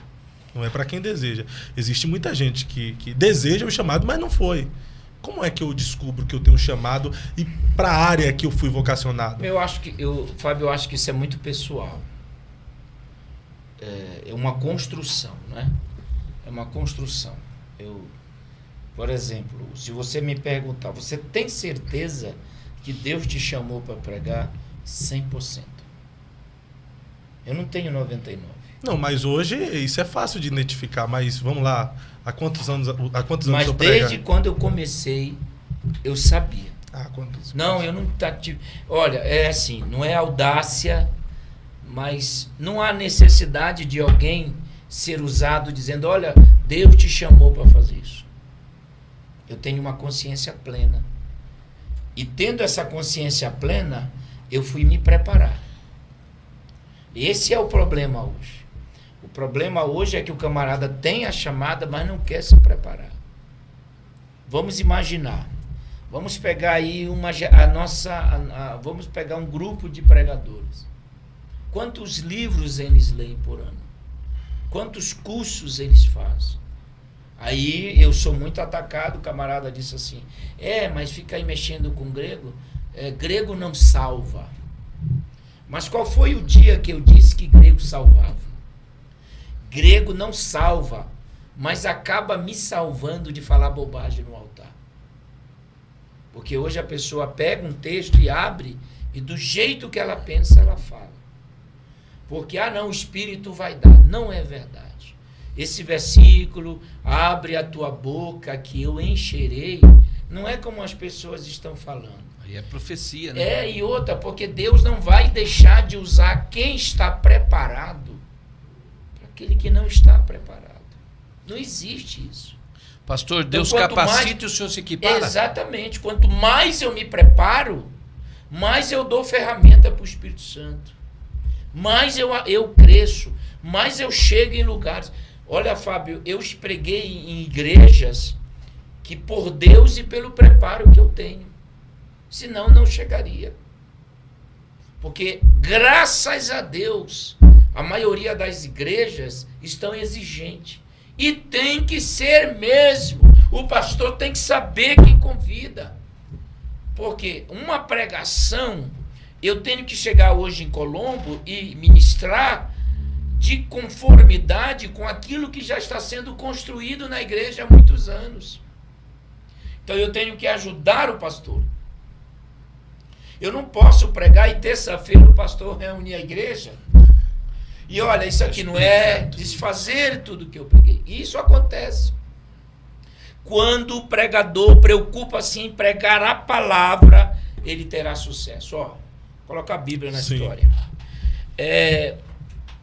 não é para quem deseja. Existe muita gente que deseja o chamado, mas não foi. Como é que eu descubro que eu tenho um chamado e para a área que eu fui vocacionado? Fábio, eu acho que isso é muito pessoal. É uma construção, né? É uma construção. Por exemplo, se você me perguntar, você tem certeza que Deus te chamou para pregar? 100%. Eu não tenho 99%. Não, mas hoje isso é fácil de identificar, mas vamos lá, há quantos anos mas eu prego? Desde quando eu comecei, eu sabia. Quantos? Não, eu não tive. Olha, é assim, não é audácia, mas não há necessidade de alguém ser usado dizendo, olha, Deus te chamou para fazer isso. Eu tenho uma consciência plena. E tendo essa consciência plena, eu fui me preparar. Esse é o problema hoje. O problema hoje é que o camarada tem a chamada, mas não quer se preparar. Vamos imaginar. Vamos pegar aí vamos pegar um grupo de pregadores. Quantos livros eles leem por ano? Quantos cursos eles fazem? Aí eu sou muito atacado, o camarada disse assim, mas fica aí mexendo com grego, grego não salva. Mas qual foi o dia que eu disse que grego salvava? Grego não salva, mas acaba me salvando de falar bobagem no altar. Porque hoje a pessoa pega um texto e abre, e do jeito que ela pensa, ela fala. Porque, não, o Espírito vai dar. Não é verdade. Esse versículo, abre a tua boca que eu encherei, não é como as pessoas estão falando. Aí é profecia, né? E outra, porque Deus não vai deixar de usar quem está preparado para aquele que não está preparado. Não existe isso. Pastor, Deus capacita e o senhor se equipara. Exatamente. Quanto mais eu me preparo, mais eu dou ferramenta para o Espírito Santo. Mais eu cresço, mais eu chego em lugares. Olha, Fábio, eu preguei em igrejas que por Deus e pelo preparo que eu tenho. Senão não chegaria. Porque, graças a Deus, a maioria das igrejas estão exigentes. E tem que ser mesmo. O pastor tem que saber quem convida. Porque uma pregação, eu tenho que chegar hoje em Colombo e ministrar de conformidade com aquilo que já está sendo construído na igreja há muitos anos. Então eu tenho que ajudar o pastor. Eu não posso pregar e terça-feira o pastor reunir a igreja e olha, isso aqui não é desfazer tudo que eu preguei. Isso acontece. Quando o pregador preocupa-se em pregar a palavra, ele terá sucesso. Coloca a Bíblia na história.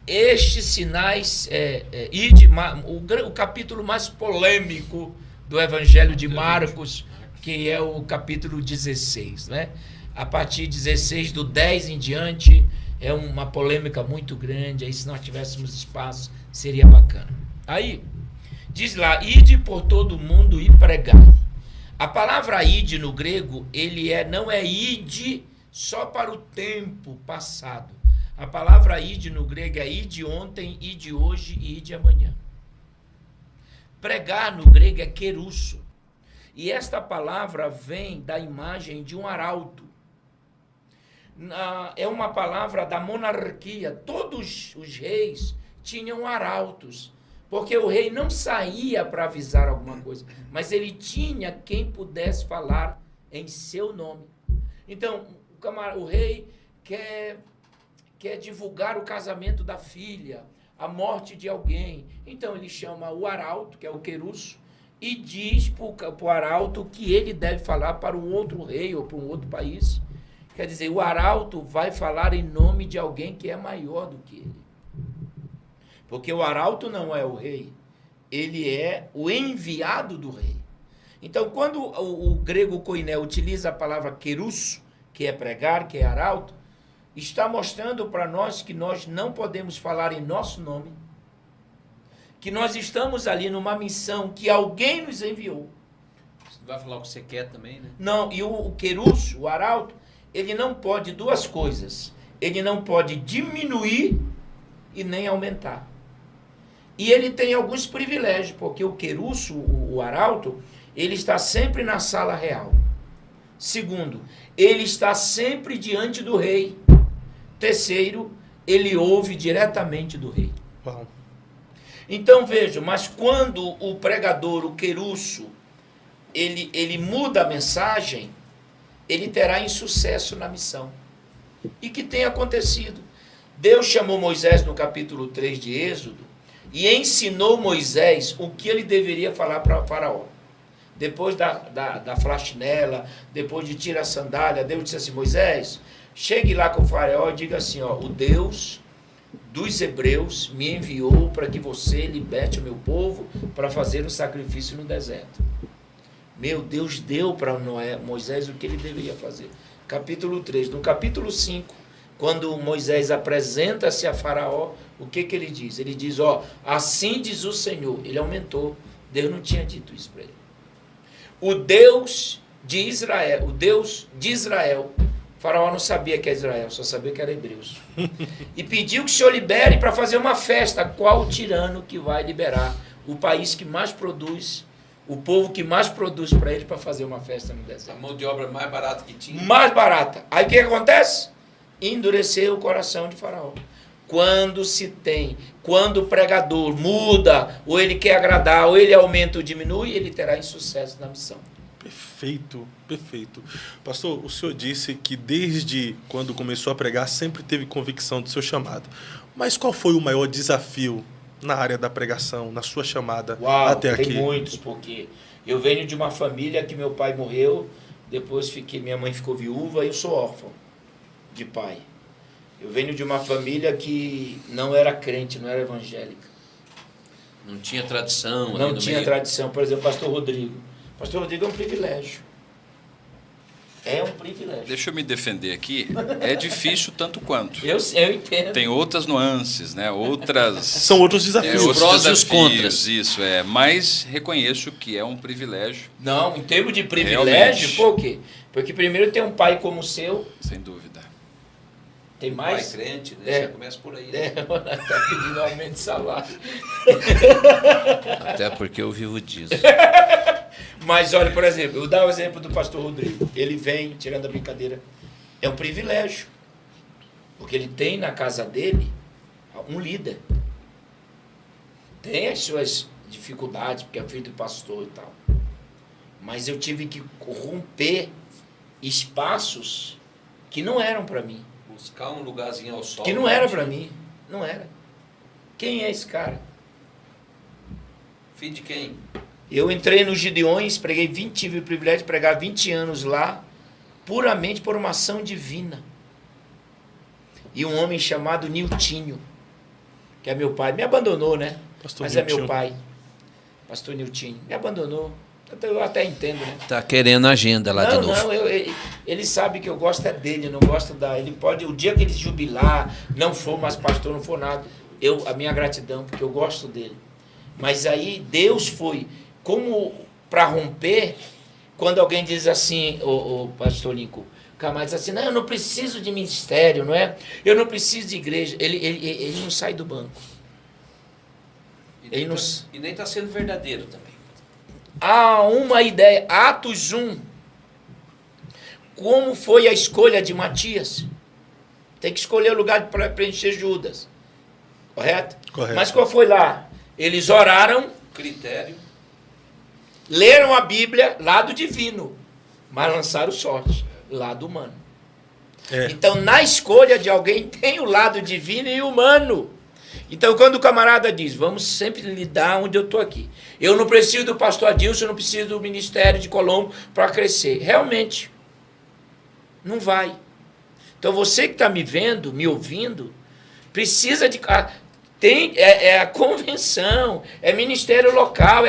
Estes sinais, o capítulo mais polêmico do Evangelho de Marcos, que é o capítulo 16, né? A partir de 16, do 10 em diante, é uma polêmica muito grande. Aí, se nós tivéssemos espaço, seria bacana. Aí, diz lá, ide por todo mundo e pregai. A palavra ide no grego, não é ide só para o tempo passado. A palavra ide no grego é ide ontem, ide hoje e ide amanhã. Pregar no grego é querusso. E esta palavra vem da imagem de um arauto. É uma palavra da monarquia. Todos os reis tinham arautos, porque o rei não saía para avisar alguma coisa, mas ele tinha quem pudesse falar em seu nome. Então, o rei quer divulgar o casamento da filha, a morte de alguém. Então ele chama o arauto, que é o querusso, e diz para o arauto que ele deve falar para um outro rei ou para um outro país. Quer dizer, o arauto vai falar em nome de alguém que é maior do que ele. Porque o arauto não é o rei, ele é o enviado do rei. Então, quando o grego koiné utiliza a palavra querusso, que é pregar, que é arauto, está mostrando para nós que nós não podemos falar em nosso nome, que nós estamos ali numa missão que alguém nos enviou. Você vai falar o que você quer também, né? Não, e o querúcio, o arauto, ele não pode duas coisas. Ele não pode diminuir e nem aumentar. E ele tem alguns privilégios, porque o querúcio, o arauto, ele está sempre na sala real. Segundo, ele está sempre diante do rei. Terceiro, ele ouve diretamente do rei. Uau. Então vejam, mas quando o pregador, o querúcio, ele muda a mensagem, ele terá insucesso na missão. E que tem acontecido? Deus chamou Moisés no capítulo 3 de Êxodo e ensinou Moisés o que ele deveria falar para Faraó. Depois da flashinela, depois de tirar a sandália, Deus disse assim: Moisés, chegue lá com o Faraó e diga assim, ó, o Deus dos hebreus me enviou para que você liberte o meu povo para fazer um sacrifício no deserto. Meu Deus deu para Moisés o que ele deveria fazer. Capítulo 3. No capítulo 5, quando Moisés apresenta-se a Faraó, o que ele diz? Ele diz, ó, assim diz o Senhor. Ele aumentou. Deus não tinha dito isso para ele. O Deus de Israel, Faraó não sabia que era Israel, só sabia que era hebreus. E pediu que o Senhor libere para fazer uma festa. Qual o tirano que vai liberar o país que mais produz, o povo que mais produz para ele para fazer uma festa no deserto? A mão de obra mais barata que tinha. Mais barata. Aí o que acontece? Endureceu o coração de Faraó. Quando o pregador muda, ou ele quer agradar, ou ele aumenta ou diminui, ele terá insucesso na missão. Perfeito, perfeito. Pastor, o senhor disse que desde quando começou a pregar sempre teve convicção do seu chamado. Mas qual foi o maior desafio na área da pregação, na sua chamada até aqui? Tem muitos, porque eu venho de uma família que meu pai morreu, depois minha mãe ficou viúva e eu sou órfão de pai. Eu venho de uma família que não era crente, não era evangélica. Não tinha tradição. Não tinha tradição. Por exemplo, pastor Rodrigo. Pastor Rodrigo é um privilégio. É um privilégio. Deixa eu me defender aqui. É difícil tanto quanto. Eu entendo. Tem outras nuances, né? Outras... São outros desafios. Os prós e os contras. Isso, é. Mas reconheço que é um privilégio. Não, em termos de privilégio, Realmente. por quê? Porque primeiro tem um pai como o seu. Sem dúvida. Tem mais? Pai crente, né? Você começa por aí. Né? Tá pedindo aumento de salário. Até porque eu vivo disso. Mas olha, por exemplo, eu vou dar o exemplo do pastor Rodrigo. Ele vem, tirando a brincadeira, é um privilégio. Porque ele tem na casa dele um líder. Tem as suas dificuldades, porque é filho do pastor e tal. Mas eu tive que romper espaços que não eram para mim. Buscar um lugarzinho ao sol. Que não era para mim. Não era. Quem é esse cara? Filho de quem? Eu entrei nos Gideões, tive o privilégio de pregar 20 anos lá, puramente por uma ação divina. E um homem chamado Niltinho, que é meu pai, me abandonou, né? Pastor Mas Niltinho. é meu pai. Pastor Niltinho. Me abandonou. Eu até entendo, né? Tá querendo agenda lá de novo. Não, ele sabe que eu gosto é dele, não gosto da... Ele pode, o dia que ele jubilar, não for mais pastor, não for nada, a minha gratidão, porque eu gosto dele. Mas aí Deus foi, como para romper, quando alguém diz assim, o pastor Lincoln, Camargo diz assim, não, eu não preciso de ministério, não é? Eu não preciso de igreja. Ele não sai do banco. E nem está sendo verdadeiro também. Há uma ideia, Atos 1, como foi a escolha de Matias? Tem que escolher o lugar para preencher Judas, correto? Correto. Mas qual foi lá? Eles oraram, Critério. leram a Bíblia, lado divino, mas lançaram sorte, lado humano. Então, na escolha de alguém, tem o lado divino e humano. Então, quando o camarada diz, vamos sempre lidar onde eu estou aqui. Eu não preciso do pastor Adilson, eu não preciso do ministério de Colombo para crescer. Realmente, não vai. Então, você que está me vendo, me ouvindo, precisa de... É a convenção, é ministério local,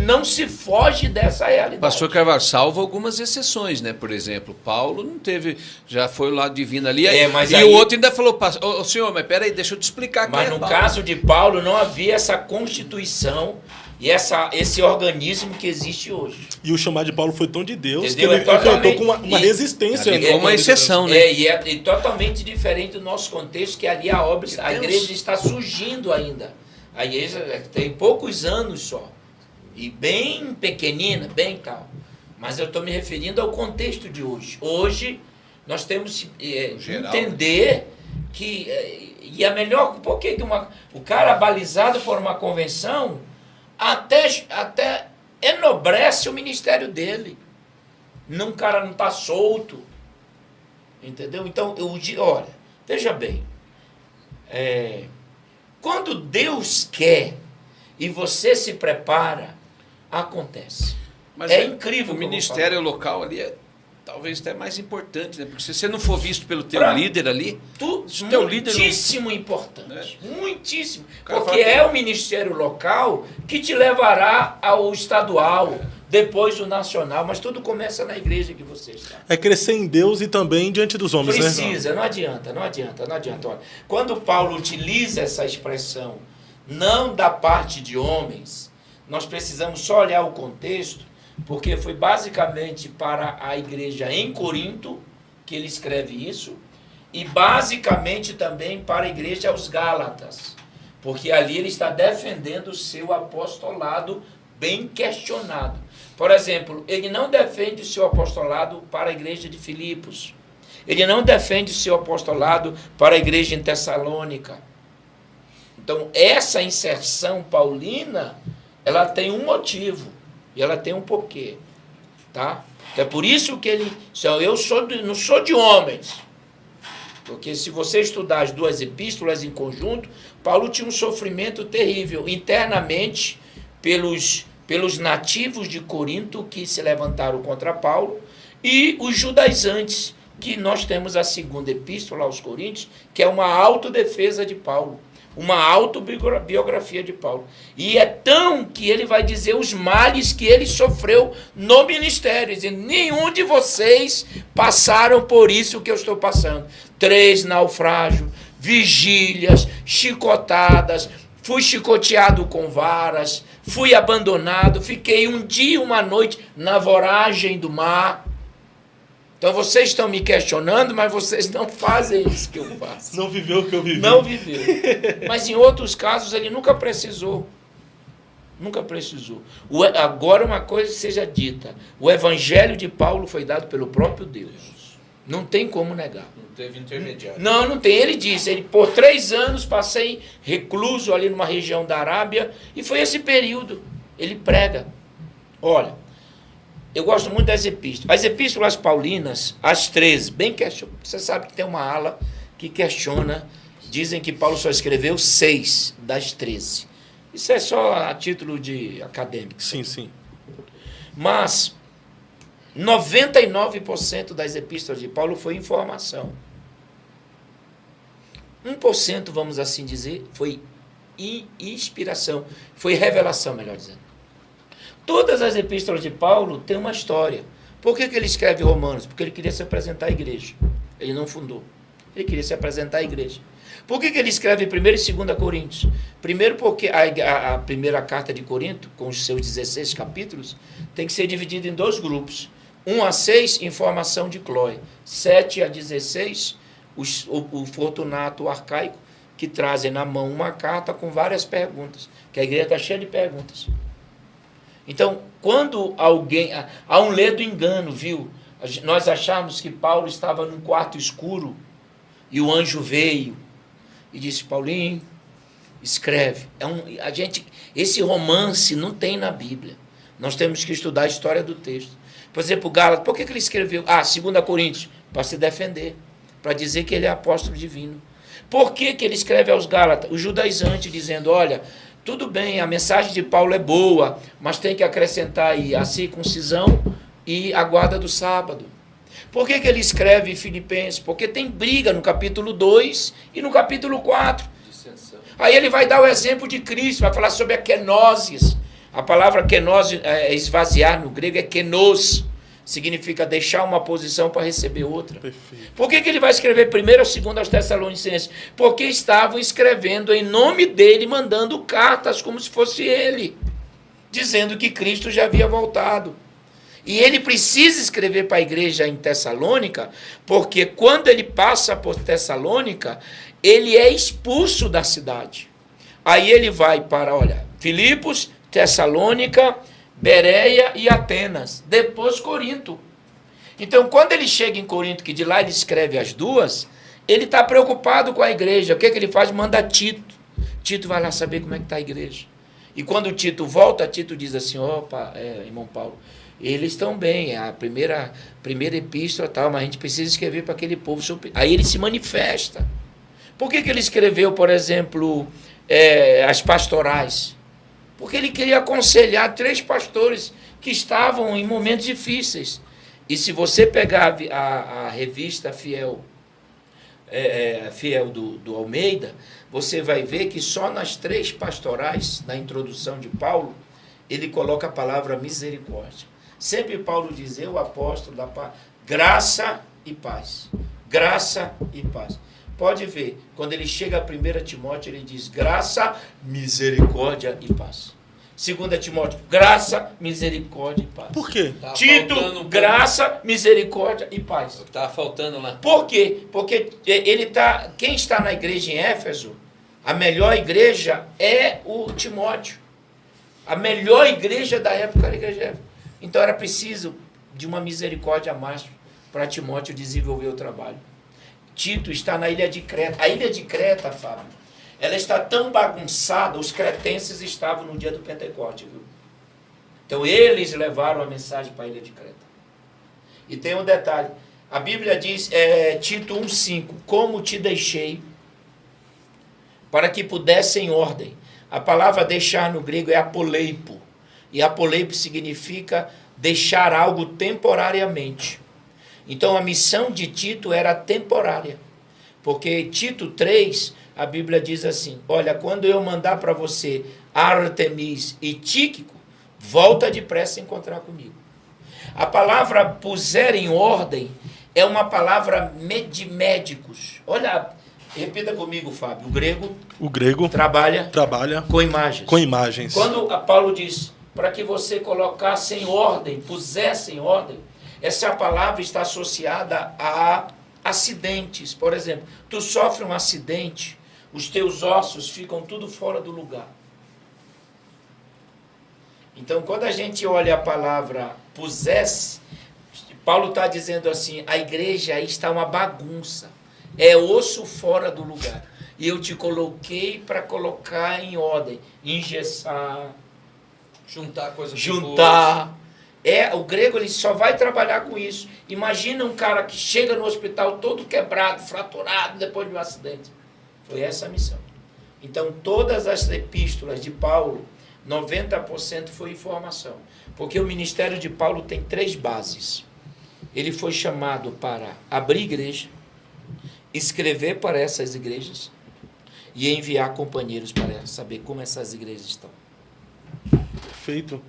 não se foge dessa realidade. Pastor Carvalho, salvo algumas exceções, né? Por exemplo, Paulo não teve, já foi o lado divino ali, e o outro ainda falou, senhor, mas peraí, deixa eu te explicar quem é Paulo. Mas no caso de Paulo não havia essa constituição e esse organismo que existe hoje. E o chamado de Paulo foi tão de Deus, entendeu? Que ele enfrentou com uma resistência. Foi uma exceção, né? E totalmente diferente do nosso contexto, que ali a igreja está surgindo ainda. A igreja tem poucos anos só. E bem pequenina, bem tal. Mas eu estou me referindo ao contexto de hoje. Hoje, nós temos que entender que... E a melhor... Por que o cara balizado por uma convenção... Até enobrece o ministério dele. O cara não está solto. Entendeu? Então, olha, veja bem. Quando Deus quer e você se prepara, acontece. Mas incrível. O ministério local ali talvez até mais importante, né? Porque se você não for visto pelo teu líder ali... Muitíssimo importante. Muitíssimo. Porque é o ministério local que te levará ao estadual, depois o nacional, mas tudo começa na igreja que você está. É crescer em Deus e também diante dos homens, Precisa, né? não adianta. Olha, quando Paulo utiliza essa expressão, não da parte de homens, nós precisamos só olhar o contexto, porque foi basicamente para a igreja em Corinto que ele escreve isso, e basicamente também para a igreja aos Gálatas, porque ali ele está defendendo o seu apostolado bem questionado. Por exemplo, ele não defende o seu apostolado para a igreja de Filipos, ele não defende o seu apostolado para a igreja em Tessalônica. Então, essa inserção paulina, ela tem um motivo. E ela tem um porquê, tá? É por isso que ele... não sou de homens. Porque se você estudar as duas epístolas em conjunto, Paulo tinha um sofrimento terrível internamente pelos nativos de Corinto que se levantaram contra Paulo e os judaizantes, que nós temos a segunda epístola aos Coríntios, que é uma autodefesa de Paulo. Uma autobiografia de Paulo. E é tão que ele vai dizer os males que ele sofreu no ministério. Dizendo, nenhum de vocês passaram por isso que eu estou passando. 3 naufrágios, vigílias, chicotadas, fui chicoteado com varas, fui abandonado, fiquei um dia e uma noite na voragem do mar. Então vocês estão me questionando, mas vocês não fazem isso que eu faço. Não viveu o que eu vivi. Não viveu. Mas em outros casos ele nunca precisou. Nunca precisou. Agora uma coisa seja dita. O evangelho de Paulo foi dado pelo próprio Deus. Não tem como negar. Não teve intermediário. Não tem. Ele disse, por 3 anos passei recluso ali numa região da Arábia e foi esse período. Ele prega. Olha, eu gosto muito das epístolas. As epístolas paulinas, as 13, bem questionadas. Você sabe que tem uma ala que questiona. Dizem que Paulo só escreveu 6 das 13. Isso é só a título de acadêmico. Sim. Mas 99% das epístolas de Paulo foi informação. 1%, vamos assim dizer, foi inspiração. Foi revelação, melhor dizendo. Todas as epístolas de Paulo têm uma história. Por que ele escreve Romanos? Porque ele queria se apresentar à igreja. Ele não fundou. Ele queria se apresentar à igreja. Por que ele escreve 1 e 2 Coríntios? Primeiro porque a primeira carta de Corinto, com os seus 16 capítulos, tem que ser dividida em 2 grupos. 1 a 6, informação de Cloé. 7 a 16, o Fortunato arcaico, que trazem na mão uma carta com várias perguntas. Que a igreja está cheia de perguntas. Então, quando há um ledo engano, viu? Nós achamos que Paulo estava num quarto escuro e o anjo veio e disse, Paulinho, escreve. Esse romance não tem na Bíblia. Nós temos que estudar a história do texto. Por exemplo, Gálatas, por que ele escreveu? 2 Coríntios, para se defender, para dizer que ele é apóstolo divino. Por que ele escreve aos Gálatas? O judaizante dizendo, olha, tudo bem, a mensagem de Paulo é boa, mas tem que acrescentar aí a circuncisão e a guarda do sábado. Por que ele escreve Filipenses? Porque tem briga no capítulo 2 e no capítulo 4. Aí ele vai dar o exemplo de Cristo, vai falar sobre a kenosis. A palavra kenosis, esvaziar no grego, é kenos. Significa deixar uma posição para receber outra. Perfeito. Por que ele vai escrever 1º ou 2º aos Tessalonicenses? Porque estavam escrevendo em nome dele, mandando cartas como se fosse ele, dizendo que Cristo já havia voltado. E ele precisa escrever para a igreja em Tessalônica, porque quando ele passa por Tessalônica, ele é expulso da cidade. Aí ele vai para, olha, Filipos, Tessalônica, Bereia e Atenas, depois Corinto. Então, quando ele chega em Corinto, que de lá ele escreve as duas, ele está preocupado com a igreja. O que ele faz? Manda Tito. Tito vai lá saber como é que está a igreja. E quando Tito volta, Tito diz assim, opa, irmão Paulo, eles estão bem, é a primeira epístola tal, mas a gente precisa escrever para aquele povo. Aí ele se manifesta. Por que ele escreveu, por exemplo, as pastorais? Porque ele queria aconselhar 3 pastores que estavam em momentos difíceis. E se você pegar a revista Fiel do Almeida, você vai ver que só nas 3 pastorais, na introdução de Paulo, ele coloca a palavra misericórdia. Sempre Paulo diz, eu apóstolo da paz, graça e paz. Graça e paz. Pode ver, quando ele chega a 1 Timóteo, ele diz graça, misericórdia e paz. 2 Timóteo, graça, misericórdia e paz. Por quê? Tito, graça, misericórdia e paz. Estava faltando lá. Por quê? Porque quem está na igreja em Éfeso, a melhor igreja é o Timóteo. A melhor igreja da época era a igreja de Éfeso. Então era preciso de uma misericórdia a mais para Timóteo desenvolver o trabalho. Tito está na ilha de Creta. A ilha de Creta, Fábio, ela está tão bagunçada, os cretenses estavam no dia do Pentecoste, viu? Então eles levaram a mensagem para a ilha de Creta. E tem um detalhe, a Bíblia diz, Tito 1,5, como te deixei, para que pudesse em ordem. A palavra deixar no grego é apoleipo, e apoleipo significa deixar algo temporariamente. Então a missão de Tito era temporária, porque Tito 3, a Bíblia diz assim, olha, quando eu mandar para você Artemis e Tíquico, volta depressa a encontrar comigo. A palavra puser em ordem é uma palavra de médicos. Olha, repita comigo, Fábio, o grego trabalha com imagens. Com imagens. Quando Paulo diz, para que você colocasse em ordem, pusesse em ordem, essa palavra está associada a acidentes. Por exemplo, tu sofre um acidente, os teus ossos ficam tudo fora do lugar. Então, quando a gente olha a palavra pusesse, Paulo está dizendo assim, a igreja aí está uma bagunça, é osso fora do lugar. E eu te coloquei para colocar em ordem, engessar, Juntar coisas. O grego ele só vai trabalhar com isso. Imagina um cara que chega no hospital todo quebrado, fraturado, depois de um acidente. Foi essa a missão. Então, todas as epístolas de Paulo, 90% foi informação. Porque o ministério de Paulo tem 3 bases. Ele foi chamado para abrir igreja, escrever para essas igrejas e enviar companheiros para saber como essas igrejas estão. Perfeito.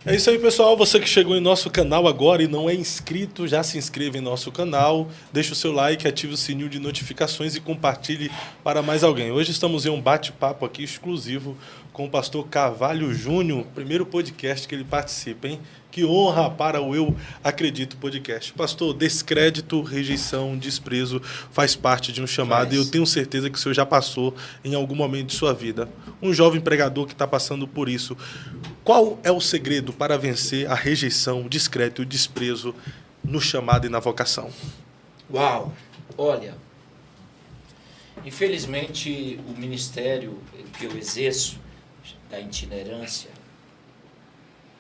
É isso aí, pessoal. Você que chegou em nosso canal agora e não é inscrito, já se inscreva em nosso canal, deixe o seu like, ative o sininho de notificações e compartilhe para mais alguém. Hoje estamos em um bate-papo aqui exclusivo com o pastor Carvalho Júnior, primeiro podcast que ele participa, hein? Que honra para o Eu Acredito podcast. Pastor, descrédito, rejeição, desprezo faz parte de um chamado e eu tenho certeza que o senhor já passou em algum momento de sua vida. Um jovem pregador que está passando por isso. Qual é o segredo para vencer a rejeição, o descrédito e o desprezo no chamado e na vocação? Uau! Olha, infelizmente o ministério que eu exerço, da itinerância,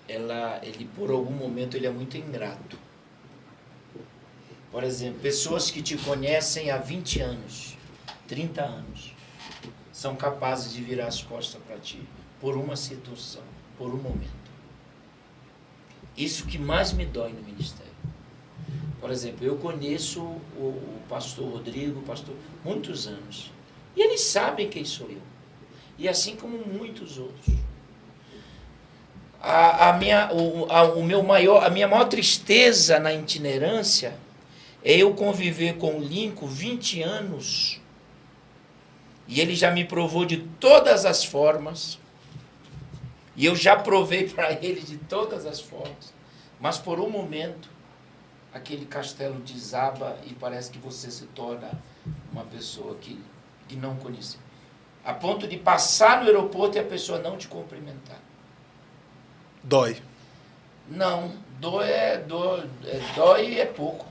ele por algum momento ele é muito ingrato. Por exemplo, pessoas que te conhecem há 20 anos, 30 anos, são capazes de virar as costas para ti, por uma situação, por um momento. Isso que mais me dói no ministério. Por exemplo, eu conheço o pastor Rodrigo, muitos anos, E eles sabem quem sou eu. E assim como muitos outros. A minha maior tristeza na itinerância é eu conviver com o Lincoln 20 anos. E ele já me provou de todas as formas. E eu já provei para ele de todas as formas. Mas por um momento, aquele castelo desaba e parece que você se torna uma pessoa que não conhece. A ponto de passar no aeroporto e a pessoa não te cumprimentar. Dói. Não, dói é pouco.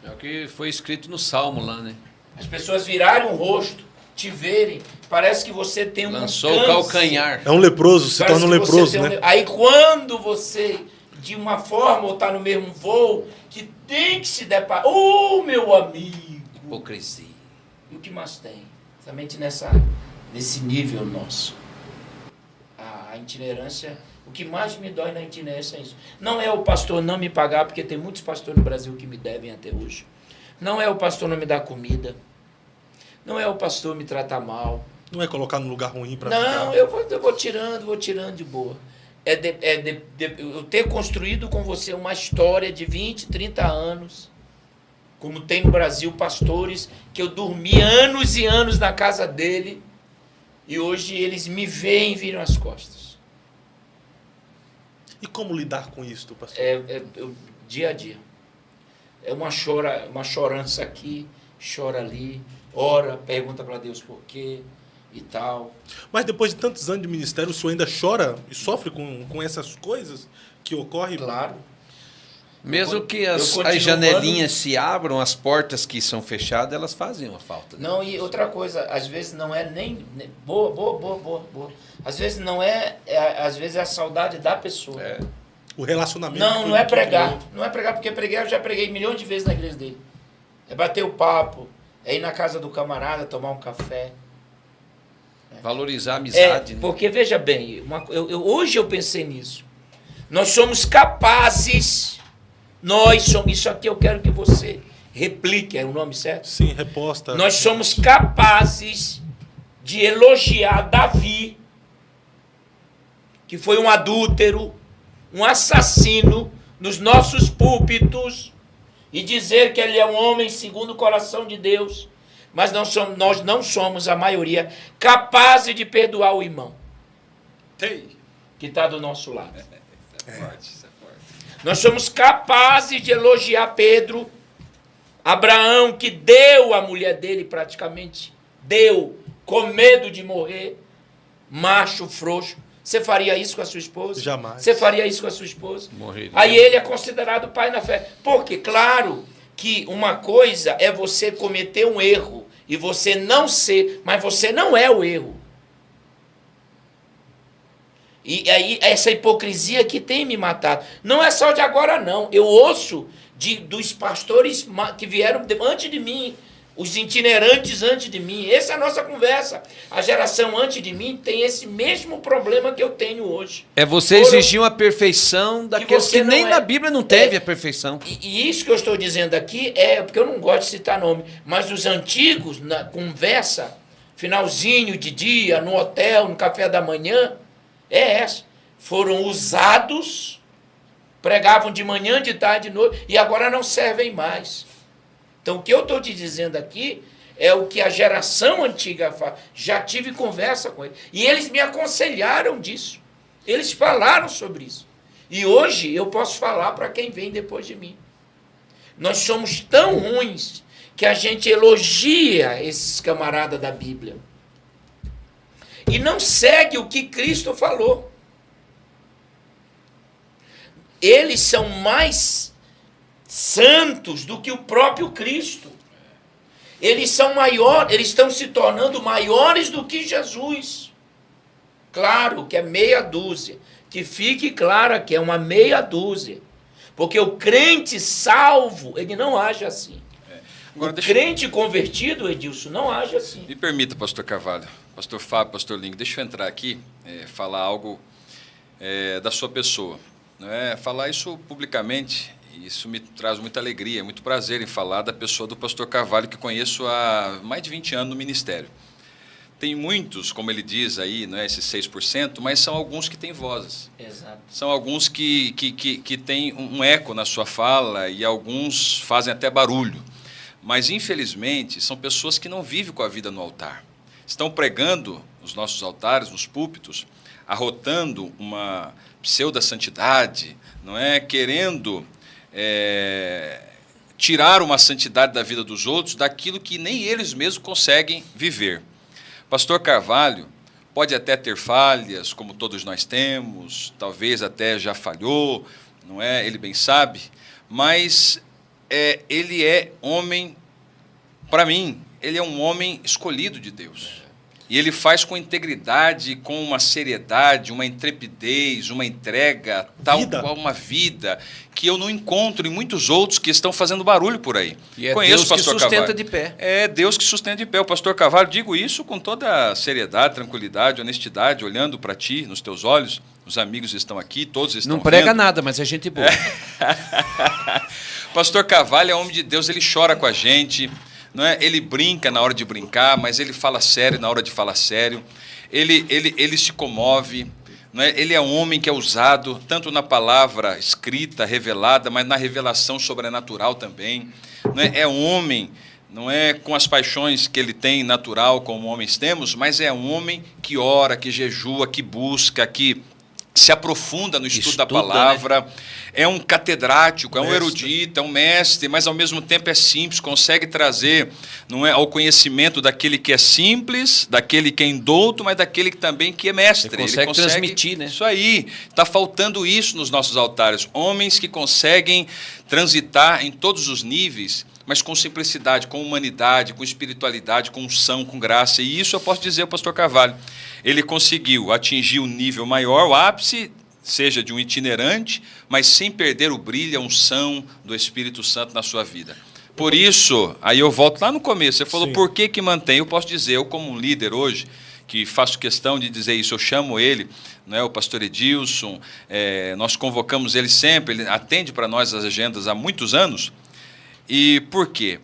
É o que foi escrito no Salmo lá, né? As pessoas virarem o rosto, te verem, parece que você tem um Lançou o calcanhar. É um leproso, se torna um leproso, né? Aí quando você, de uma forma, ou está no mesmo voo, que tem que se deparar... meu amigo! Hipocrisia. E o que mais tem? Somente nesse nível nosso. A itinerância... O que mais me dói na itinerância é isso. Não é o pastor não me pagar, porque tem muitos pastores no Brasil que me devem até hoje. Não é o pastor não me dar comida. Não é o pastor me tratar mal. Não é colocar num lugar ruim para Não, eu vou tirando de boa. Eu ter construído com você uma história de 20, 30 anos, como tem no Brasil pastores, que eu dormi anos e anos na casa dele, e hoje eles me veem e viram as costas. E como lidar com isso, pastor? Dia a dia. É uma chorança aqui, chora ali, ora, pergunta para Deus por quê e tal. Mas depois de tantos anos de ministério, o senhor ainda chora e sofre com essas coisas que ocorrem? Claro. Mesmo que as janelinhas se abram, as portas que são fechadas, elas fazem uma falta. Né? Não, e outra coisa, às vezes não é nem... Boa. Às vezes não é... Às vezes é a saudade da pessoa. É. O relacionamento... Não é pregar. Não é pregar, porque pregar eu já preguei milhões de vezes na igreja dele. É bater o papo, é ir na casa do camarada, tomar um café. Valorizar a amizade. Né? Porque, veja bem, hoje eu pensei nisso. Nós somos capazes... isso aqui eu quero que você replique, é o nome certo? Sim, reposta. Nós somos capazes de elogiar Davi, que foi um adúltero, um assassino, nos nossos púlpitos, e dizer que ele é um homem segundo o coração de Deus, mas nós não somos, a maioria, capazes de perdoar o irmão que está do nosso lado. Isso é forte. Nós somos capazes de elogiar Pedro, Abraão, que deu a mulher dele praticamente, deu, com medo de morrer, macho, frouxo. Você faria isso com a sua esposa? Jamais. Você faria isso com a sua esposa? Morreria. Aí ele é considerado pai na fé. Porque, claro, que uma coisa é você cometer um erro e você não ser, mas você não é o erro. E aí, essa hipocrisia que tem me matado. Não é só de agora, não. Eu ouço dos pastores que vieram antes de mim, os itinerantes antes de mim. Essa é a nossa conversa. A geração antes de mim tem esse mesmo problema que eu tenho hoje. É você exigir uma perfeição daqueles que nem na Bíblia não teve a perfeição. E isso que eu estou dizendo aqui é porque eu não gosto de citar nome, mas os antigos, na conversa, finalzinho de dia, no hotel, no café da manhã, foram usados, pregavam de manhã, de tarde, de noite, e agora não servem mais. Então, o que eu estou te dizendo aqui é o que a geração antiga faz. Já tive conversa com eles. E eles me aconselharam disso. Eles falaram sobre isso. E hoje eu posso falar para quem vem depois de mim. Nós somos tão ruins que a gente elogia esses camaradas da Bíblia. E não segue o que Cristo falou. Eles são mais santos do que o próprio Cristo. Eles são maiores, eles estão se tornando maiores do que Jesus. Claro que é meia dúzia. Que fique claro que é uma meia dúzia. Porque o crente salvo, ele não age assim. Agora, o crente convertido, Edilson, não age assim. Me permita, pastor Carvalho, pastor Fábio, pastor Lingo, deixa eu entrar aqui, falar algo da sua pessoa. Falar isso publicamente, isso me traz muita alegria, muito prazer em falar da pessoa do pastor Carvalho, que conheço há mais de 20 anos no ministério. tem muitos, como ele diz aí, não é, esses 6%, mas são alguns que têm vozes. Exato. São alguns que têm um eco na sua fala e alguns fazem até barulho. Mas, infelizmente, são pessoas que não vivem com a vida no altar. Estão pregando nos nossos altares, nos púlpitos, arrotando uma pseudo-santidade, não é? Querendo tirar uma santidade da vida dos outros, daquilo que nem eles mesmos conseguem viver. Pastor Carvalho pode até ter falhas, como todos nós temos, talvez até já falhou, não é? Ele bem sabe, mas ele é homem, para mim, ele é um homem escolhido de Deus. E ele faz com integridade, com uma seriedade, uma intrepidez, uma entrega, tal qual uma vida, que eu não encontro em muitos outros que estão fazendo barulho por aí. E é Deus que sustenta de pé. É Deus que sustenta de pé. O pastor Carvalho, digo isso com toda seriedade, tranquilidade, honestidade, olhando para ti, nos teus olhos. Os amigos estão aqui, todos estão Não prega vendo. nada, mas é gente boa. Pastor Carvalho é homem de Deus, ele chora com a gente. Não é? Ele brinca na hora de brincar, mas ele fala sério na hora de falar sério. Ele se comove. Não é? Ele é um homem que é usado tanto na palavra escrita, revelada, mas na revelação sobrenatural também. Não é? É um homem, não é com as paixões que ele tem natural, como homens temos, mas é um homem que ora, que jejua, que busca, que se aprofunda no estudo da palavra, né? É um catedrático, é um erudito, é um mestre, mas ao mesmo tempo é simples, consegue trazer, não é, ao conhecimento daquele que é simples, daquele que é indouto, mas daquele que também que é mestre. Ele consegue transmitir, né? Isso aí, está faltando isso nos nossos altares, homens que conseguem transitar em todos os níveis, mas com simplicidade, com humanidade, com espiritualidade, com unção, com graça. E isso eu posso dizer ao pastor Carvalho. Ele conseguiu atingir um nível maior, o ápice, seja de um itinerante, mas sem perder o brilho, a unção do Espírito Santo na sua vida. Por isso, aí eu volto lá no começo, você falou, por que mantém? Eu posso dizer, eu como um líder hoje, que faço questão de dizer isso, eu chamo ele, não é, o pastor Edilson, nós convocamos ele sempre, ele atende para nós as agendas há muitos anos. E por quê?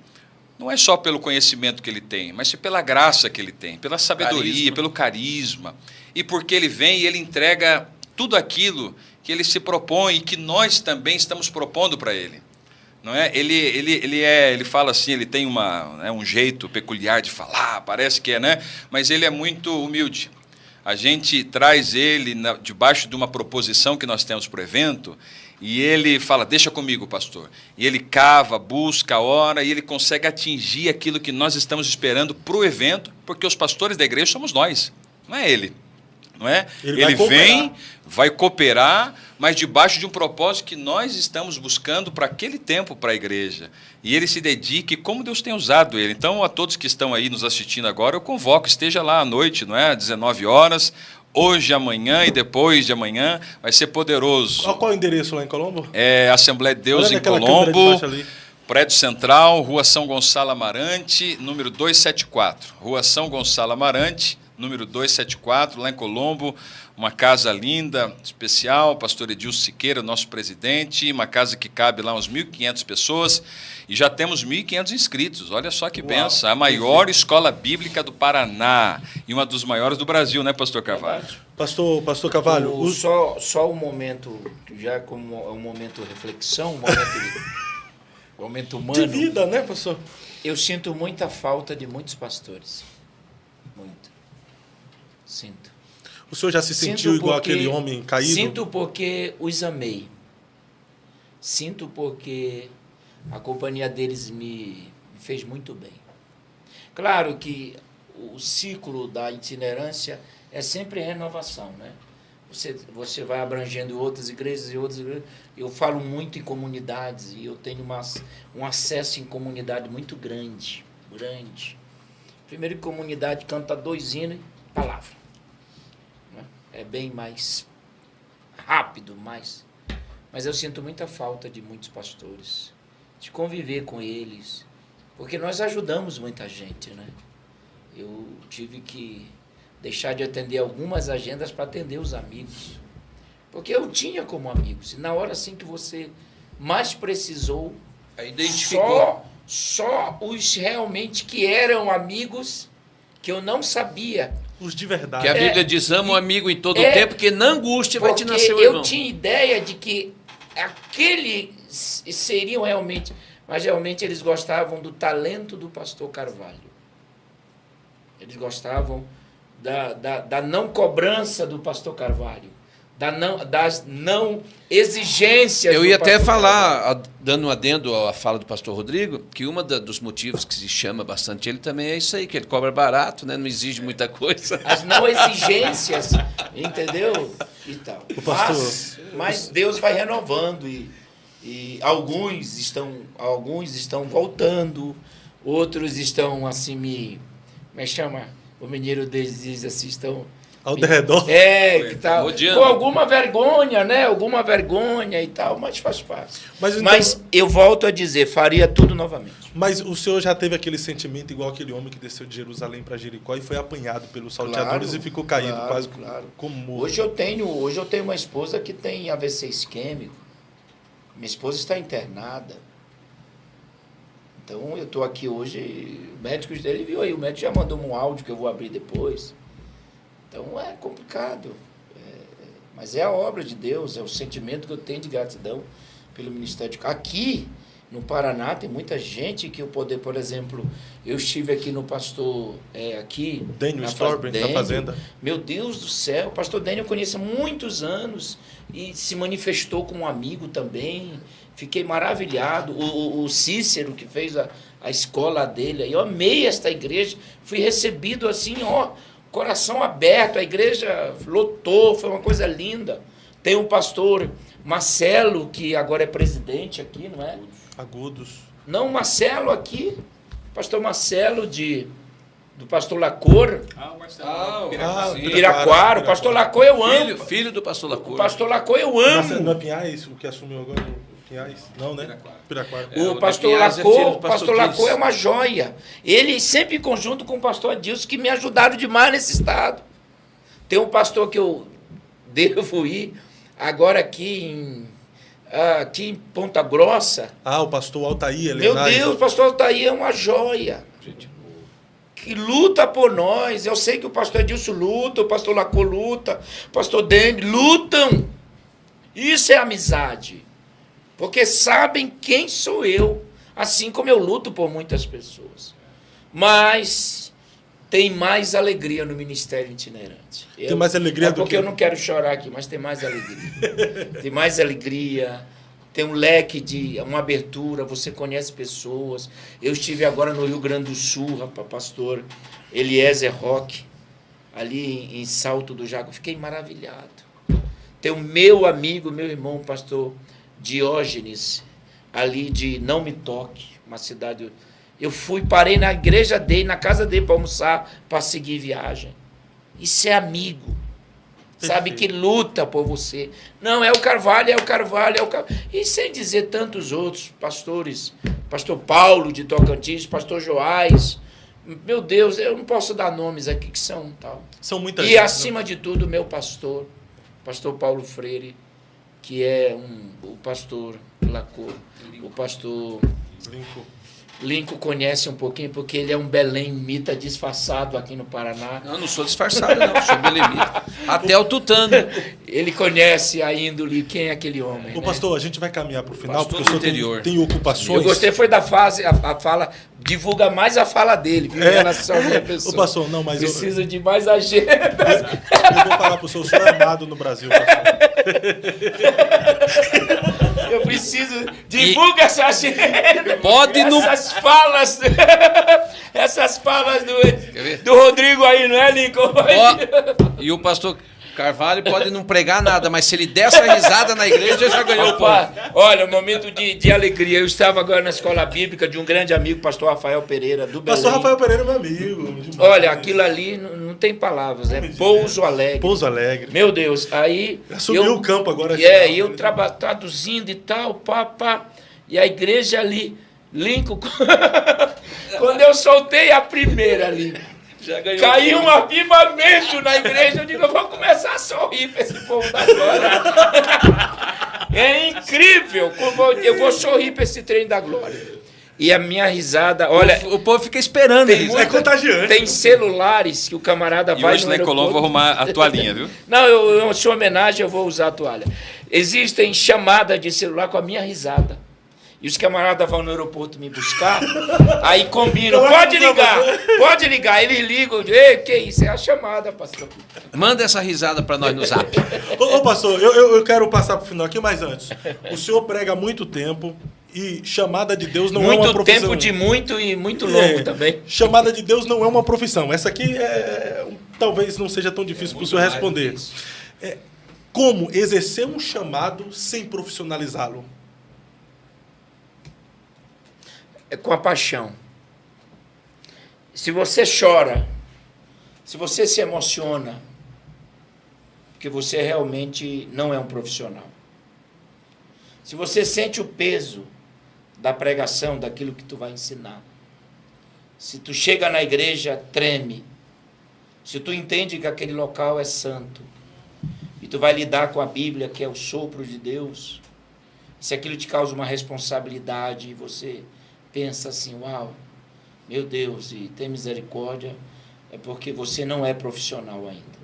Não é só pelo conhecimento que ele tem, mas pela graça que ele tem, pela sabedoria, pelo carisma. E porque ele vem e ele entrega tudo aquilo que ele se propõe e que nós também estamos propondo para ele. Não é? Ele fala assim, ele tem um jeito peculiar de falar, parece que é, né? Mas ele é muito humilde. A gente traz ele debaixo de uma proposição que nós temos para o evento, e ele fala, deixa comigo, pastor. E ele cava, busca, ora, e ele consegue atingir aquilo que nós estamos esperando para o evento, porque os pastores da igreja somos nós, não é ele. Não é? Ele vem, vai cooperar, mas debaixo de um propósito que nós estamos buscando para aquele tempo para a igreja. E ele se dedique como Deus tem usado ele. Então, a todos que estão aí nos assistindo agora, eu convoco, esteja lá à noite, não é? Às 19 horas, hoje, amanhã e depois de amanhã, vai ser poderoso. Qual é o endereço lá em Colombo? É Assembleia de Deus em Colombo, Prédio Central, Rua São Gonçalo Amarante, número 274. Rua São Gonçalo Amarante, número 274, lá em Colombo, uma casa linda, especial, pastor Edilson Siqueira, nosso presidente, uma casa que cabe lá uns 1.500 pessoas, e já temos 1.500 inscritos, olha só que benção, a maior escola bíblica do Paraná, e uma dos maiores do Brasil, né, pastor Carvalho? Pastor Carvalho... Só um momento, já como é um momento de reflexão, um momento humano... De vida, né, pastor? Eu sinto muita falta de muitos pastores, muito. Sinto. O senhor já se sentiu igual aquele homem caído? Sinto porque os amei. Sinto porque a companhia deles me fez muito bem. Claro que o ciclo da itinerância é sempre renovação, né? Você vai abrangendo outras igrejas e outras igrejas. Eu falo muito em comunidades e eu tenho um acesso em comunidade muito grande. Primeiro, comunidade canta 2 hinos e palavra. É bem mais rápido, mas eu sinto muita falta de muitos pastores, de conviver com eles, porque nós ajudamos muita gente, né? Eu tive que deixar de atender algumas agendas para atender os amigos, porque eu tinha como amigos, e na hora assim que você mais precisou, identificou só os realmente que eram amigos que eu não sabia. Os de verdade. Que a Bíblia diz, ama o amigo em todo o tempo, que na angústia vai te nascer o irmão. Eu tinha ideia de que aqueles seriam realmente... Mas realmente eles gostavam do talento do pastor Carvalho. Eles gostavam da não cobrança do pastor Carvalho. Das não exigências. Eu ia até falar, dando um adendo à fala do pastor Rodrigo, que dos motivos que se chama bastante ele também é isso aí, que ele cobra barato, né? Não exige muita coisa. As não exigências, entendeu? E tal. Mas Deus vai renovando e alguns estão voltando, outros estão assim como é que chama? O mineiro deles diz assim, estão ao redor. Que tal. Com alguma vergonha, né? Alguma vergonha e tal, mas faz parte. Mas eu volto a dizer, faria tudo novamente. Mas o senhor já teve aquele sentimento igual aquele homem que desceu de Jerusalém para Jericó e foi apanhado pelos salteadores e ficou caído quase como morto. Hoje eu tenho uma esposa que tem AVC isquêmico. Minha esposa está internada. Então, eu estou aqui hoje, o médico dele viu aí, o médico já mandou um áudio que eu vou abrir depois. Então, é complicado. Mas é a obra de Deus, é o sentimento que eu tenho de gratidão pelo Ministério. Aqui, no Paraná, tem muita gente que eu poder, por exemplo, eu estive aqui no pastor, aqui... Daniel Storben, na fazenda. Meu Deus do céu, o pastor Daniel eu conheço há muitos anos e se manifestou como um amigo também. Fiquei maravilhado. O Cícero, que fez a escola dele, eu amei esta igreja, fui recebido assim, coração aberto, a igreja lotou, foi uma coisa linda. Tem o pastor Marcelo, que agora é presidente aqui, não é? Agudos. Não, Marcelo aqui, pastor Marcelo do pastor Lacor. O Marcelo. Piraquara. O pastor Lacor eu amo. Filho do pastor Lacor. O pastor Lacor eu amo. Marcelo, não é Pinhais, o que assumiu agora? Pinhais? Não, né? Piraquara. O pastor Lacor é uma joia. Ele sempre em conjunto com o pastor Adilson, que me ajudaram demais nesse estado. Tem um pastor que eu devo ir agora aqui em Ponta Grossa. O pastor Altair. Meu Deus, o pastor Altair é uma joia. Que luta por nós. Eu sei que o pastor Adilson luta, o pastor Lacor luta, o pastor Dene lutam. Isso é amizade. Porque sabem quem sou eu, assim como eu luto por muitas pessoas. Mas tem mais alegria no ministério itinerante. Tem mais alegria do que... Porque eu não quero chorar aqui, mas tem mais alegria. Tem mais alegria, tem um leque de uma abertura, você conhece pessoas. Eu estive agora no Rio Grande do Sul, pastor Eliezer Roque, ali em Salto do Jaco. Fiquei maravilhado. Tem o meu amigo, meu irmão, pastor Diógenes, ali de Não Me Toque, uma cidade... Eu parei na igreja dele, na casa dele para almoçar, para seguir viagem. Isso é amigo. Sabe, que luta por você. Não, é o Carvalho. E sem dizer tantos outros pastores. Pastor Paulo de Tocantins, pastor Joás. Meu Deus, eu não posso dar nomes aqui que são tal. São muitas. E acima de tudo, meu pastor Paulo Freire, que é o pastor Lacor, o pastor Lincoln conhece um pouquinho, porque ele é um belemita disfarçado aqui no Paraná. Não sou disfarçado, não, sou belemita. Até o tutano. Ele conhece a índole, quem é aquele homem. Ô, pastor, a gente vai caminhar para o final, pastor porque o senhor tem ocupações. Eu gostei, foi da a fala, divulga mais a fala dele, em relação à minha pessoa. Ô, pastor, não, mas precisa de mais agenda. Eu vou falar para o senhor é amado no Brasil, pastor. Eu preciso, divulga essa agenda. Pode essas falas do Rodrigo aí, não é, Lincoln? E o pastor Carvalho pode não pregar nada, mas se ele der essa risada na igreja, já ganhou o povo. Olha, um momento de alegria. Eu estava agora na escola bíblica de um grande amigo, pastor Rafael Pereira, do Belém. Pastor Rafael Pereira é meu amigo. Olha, aquilo ali não tem palavras, é Pouso Alegre. Pouso Alegre. Meu Deus, aí... Assumiu o campo agora. Eu traduzindo e tal, e a igreja ali, Lincoln... Quando eu soltei a primeira ali, caiu um avivamento na igreja. Eu digo, eu vou começar a sorrir para esse povo da glória. É incrível como eu vou sorrir para esse trem da glória. E a minha risada, olha... O povo fica esperando isso. É contagiante. Tem celulares que o camarada E vai hoje no na Ecolom vou aeroporto... arrumar a toalhinha, viu? Não, em sua homenagem eu vou usar a toalha. Existem chamadas de celular com a minha risada. E os camaradas vão no aeroporto me buscar, aí combinam, pode ligar. Eles ligam, ei, que isso? É a chamada, pastor. Manda essa risada para nós no zap. Ô, pastor, eu quero passar pro final aqui, mas antes. O senhor prega há muito tempo e chamada de Deus não é uma profissão. Muito tempo de muito e muito longo também. Chamada de Deus não é uma profissão. Essa aqui talvez não seja tão difícil para o senhor responder. Como exercer um chamado sem profissionalizá-lo? É com a paixão. Se você chora, se você se emociona, porque você realmente não é um profissional. Se você sente o peso da pregação, daquilo que tu vai ensinar. Se tu chega na igreja, treme. Se tu entende que aquele local é santo, e tu vai lidar com a Bíblia, que é o sopro de Deus, se aquilo te causa uma responsabilidade, e você pensa assim, uau, meu Deus, e tem misericórdia, é porque você não é profissional ainda.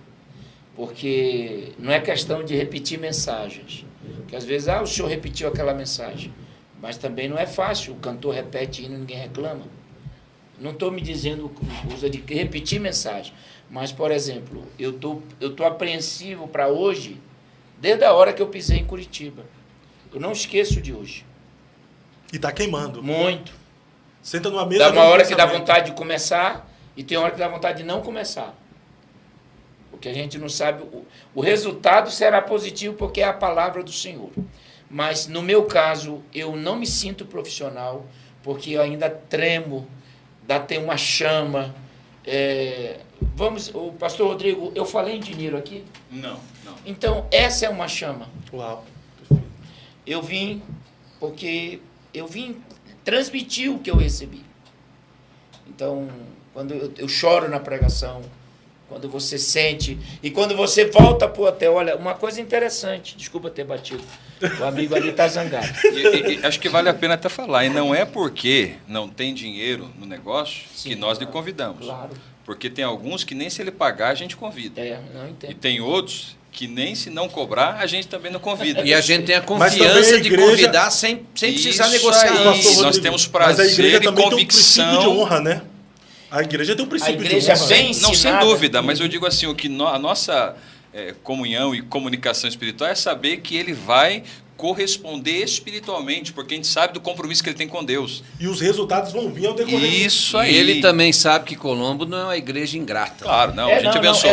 Porque não é questão de repetir mensagens. Porque às vezes, o senhor repetiu aquela mensagem. Mas também não é fácil, o cantor repete hino e ninguém reclama. Não estou me dizendo usa de repetir mensagem. Mas, por exemplo, eu tô apreensivo para hoje, desde a hora que eu pisei em Curitiba. Eu não esqueço de hoje. E está queimando. Muito. Senta numa mesa... Dá uma hora que dá vontade de começar e tem hora que dá vontade de não começar. Porque a gente não sabe... O resultado será positivo porque é a palavra do Senhor. Mas, no meu caso, eu não me sinto profissional porque eu ainda tremo, tem uma chama. O pastor Rodrigo, eu falei em dinheiro aqui? Não. Então, essa é uma chama. Uau. Eu vim porque eu vim transmitir o que eu recebi. Então, quando eu choro na pregação, quando você sente, e quando você volta para o hotel, olha, uma coisa interessante, desculpa ter batido, o amigo ali está zangado. E acho que vale a pena até falar, e não é porque não tem dinheiro no negócio que nós lhe convidamos. Claro. Porque tem alguns que nem se ele pagar a gente convida. Não entendo. E tem outros que nem se não cobrar a gente também não convida. E a gente tem a confiança de convidar sem precisar negociar. Nós temos prazer e convicção. Tem um princípio de honra, né? A igreja tem um princípio de honra. Não, sem dúvida, mas eu digo assim, o que a nossa comunhão e comunicação espiritual é saber que ele vai corresponder espiritualmente, porque a gente sabe do compromisso que ele tem com Deus. E os resultados vão vir ao decorrer. Isso aí. E ele também sabe que Colombo não é uma igreja ingrata. Claro, não, a gente abençoa.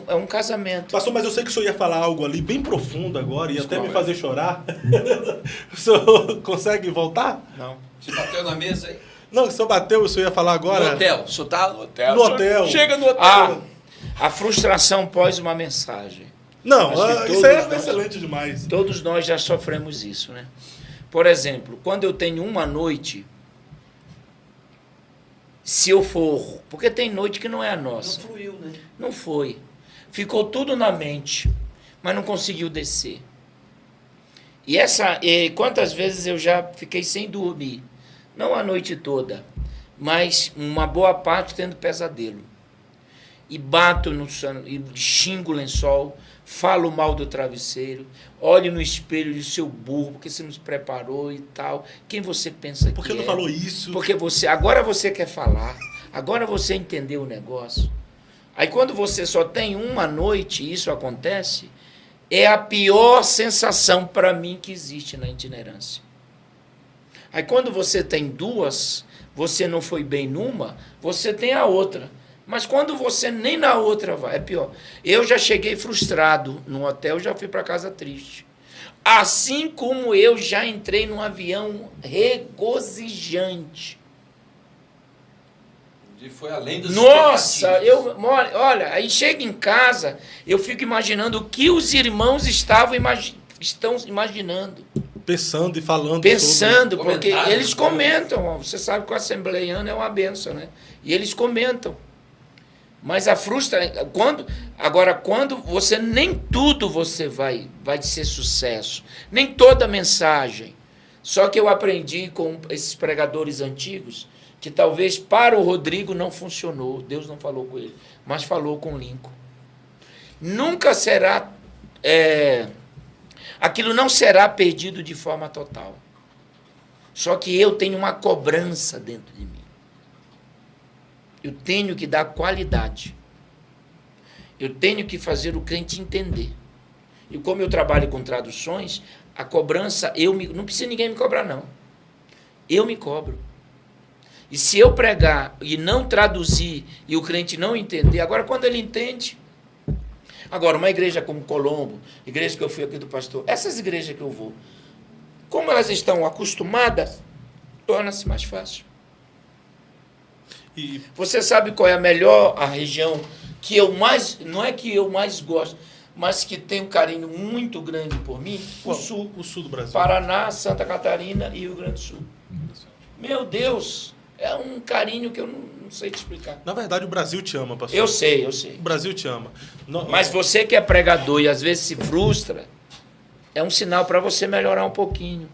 É um casamento. Pastor, mas eu sei que o senhor ia falar algo ali bem profundo agora, e até me fazer chorar. O senhor consegue voltar? Não. Você bateu na mesa aí? Não, o senhor bateu, o senhor ia falar agora? No hotel. O senhor tá no hotel. No hotel. Chega no hotel. A frustração pós uma mensagem. Não, isso aí é excelente demais. Todos nós já sofremos isso, né? Por exemplo, quando eu tenho uma noite, se eu for... Porque tem noite que não é a nossa. Não fluiu, né? Não foi. Ficou tudo na mente, mas não conseguiu descer. E quantas vezes eu já fiquei sem dormir? Não a noite toda, mas uma boa parte tendo pesadelo. E bato no sono, e xingo o lençol, falo mal do travesseiro, olho no espelho de seu burro, porque você nos preparou e tal. Quem você pensa que é? Por que não falou isso? Porque agora você quer falar, agora você entendeu o negócio. Aí quando você só tem uma noite e isso acontece, é a pior sensação para mim que existe na itinerância. Aí quando você tem duas, você não foi bem numa, você tem a outra. Mas quando você nem na outra vai, é pior. Eu já cheguei frustrado no hotel, já fui para casa triste. Assim como eu já entrei num avião regozijante. E foi além dos Nossa, olha, aí chega em casa, eu fico imaginando o que os irmãos estão imaginando. Pensando e falando. Pensando, porque eles comentam. Você sabe que o assembleiano é uma benção, né? E eles comentam. Mas a frustração... Quando você... Nem tudo você vai ser sucesso. Nem toda mensagem. Só que eu aprendi com esses pregadores antigos que talvez para o Rodrigo não funcionou, Deus não falou com ele, mas falou com Lincoln. Nunca será, aquilo não será perdido de forma total. Só que eu tenho uma cobrança dentro de mim. Eu tenho que dar qualidade. Eu tenho que fazer o crente entender. E como eu trabalho com traduções, a cobrança, não precisa ninguém me cobrar, não. Eu me cobro. E se eu pregar e não traduzir e o crente não entender, agora quando ele entende, agora uma igreja como Colombo, igreja que eu fui aqui do pastor, essas igrejas que eu vou, como elas estão acostumadas, torna-se mais fácil. E você sabe qual é a região que eu mais, não é que eu mais gosto, mas que tem um carinho muito grande por mim? O sul. O sul do Brasil. Paraná, Santa Catarina e Rio Grande do Sul. Meu Deus, é um carinho que eu não sei te explicar. Na verdade, o Brasil te ama, pastor. Eu sei. O Brasil te ama. Mas você que é pregador e às vezes se frustra, é um sinal para você melhorar um pouquinho.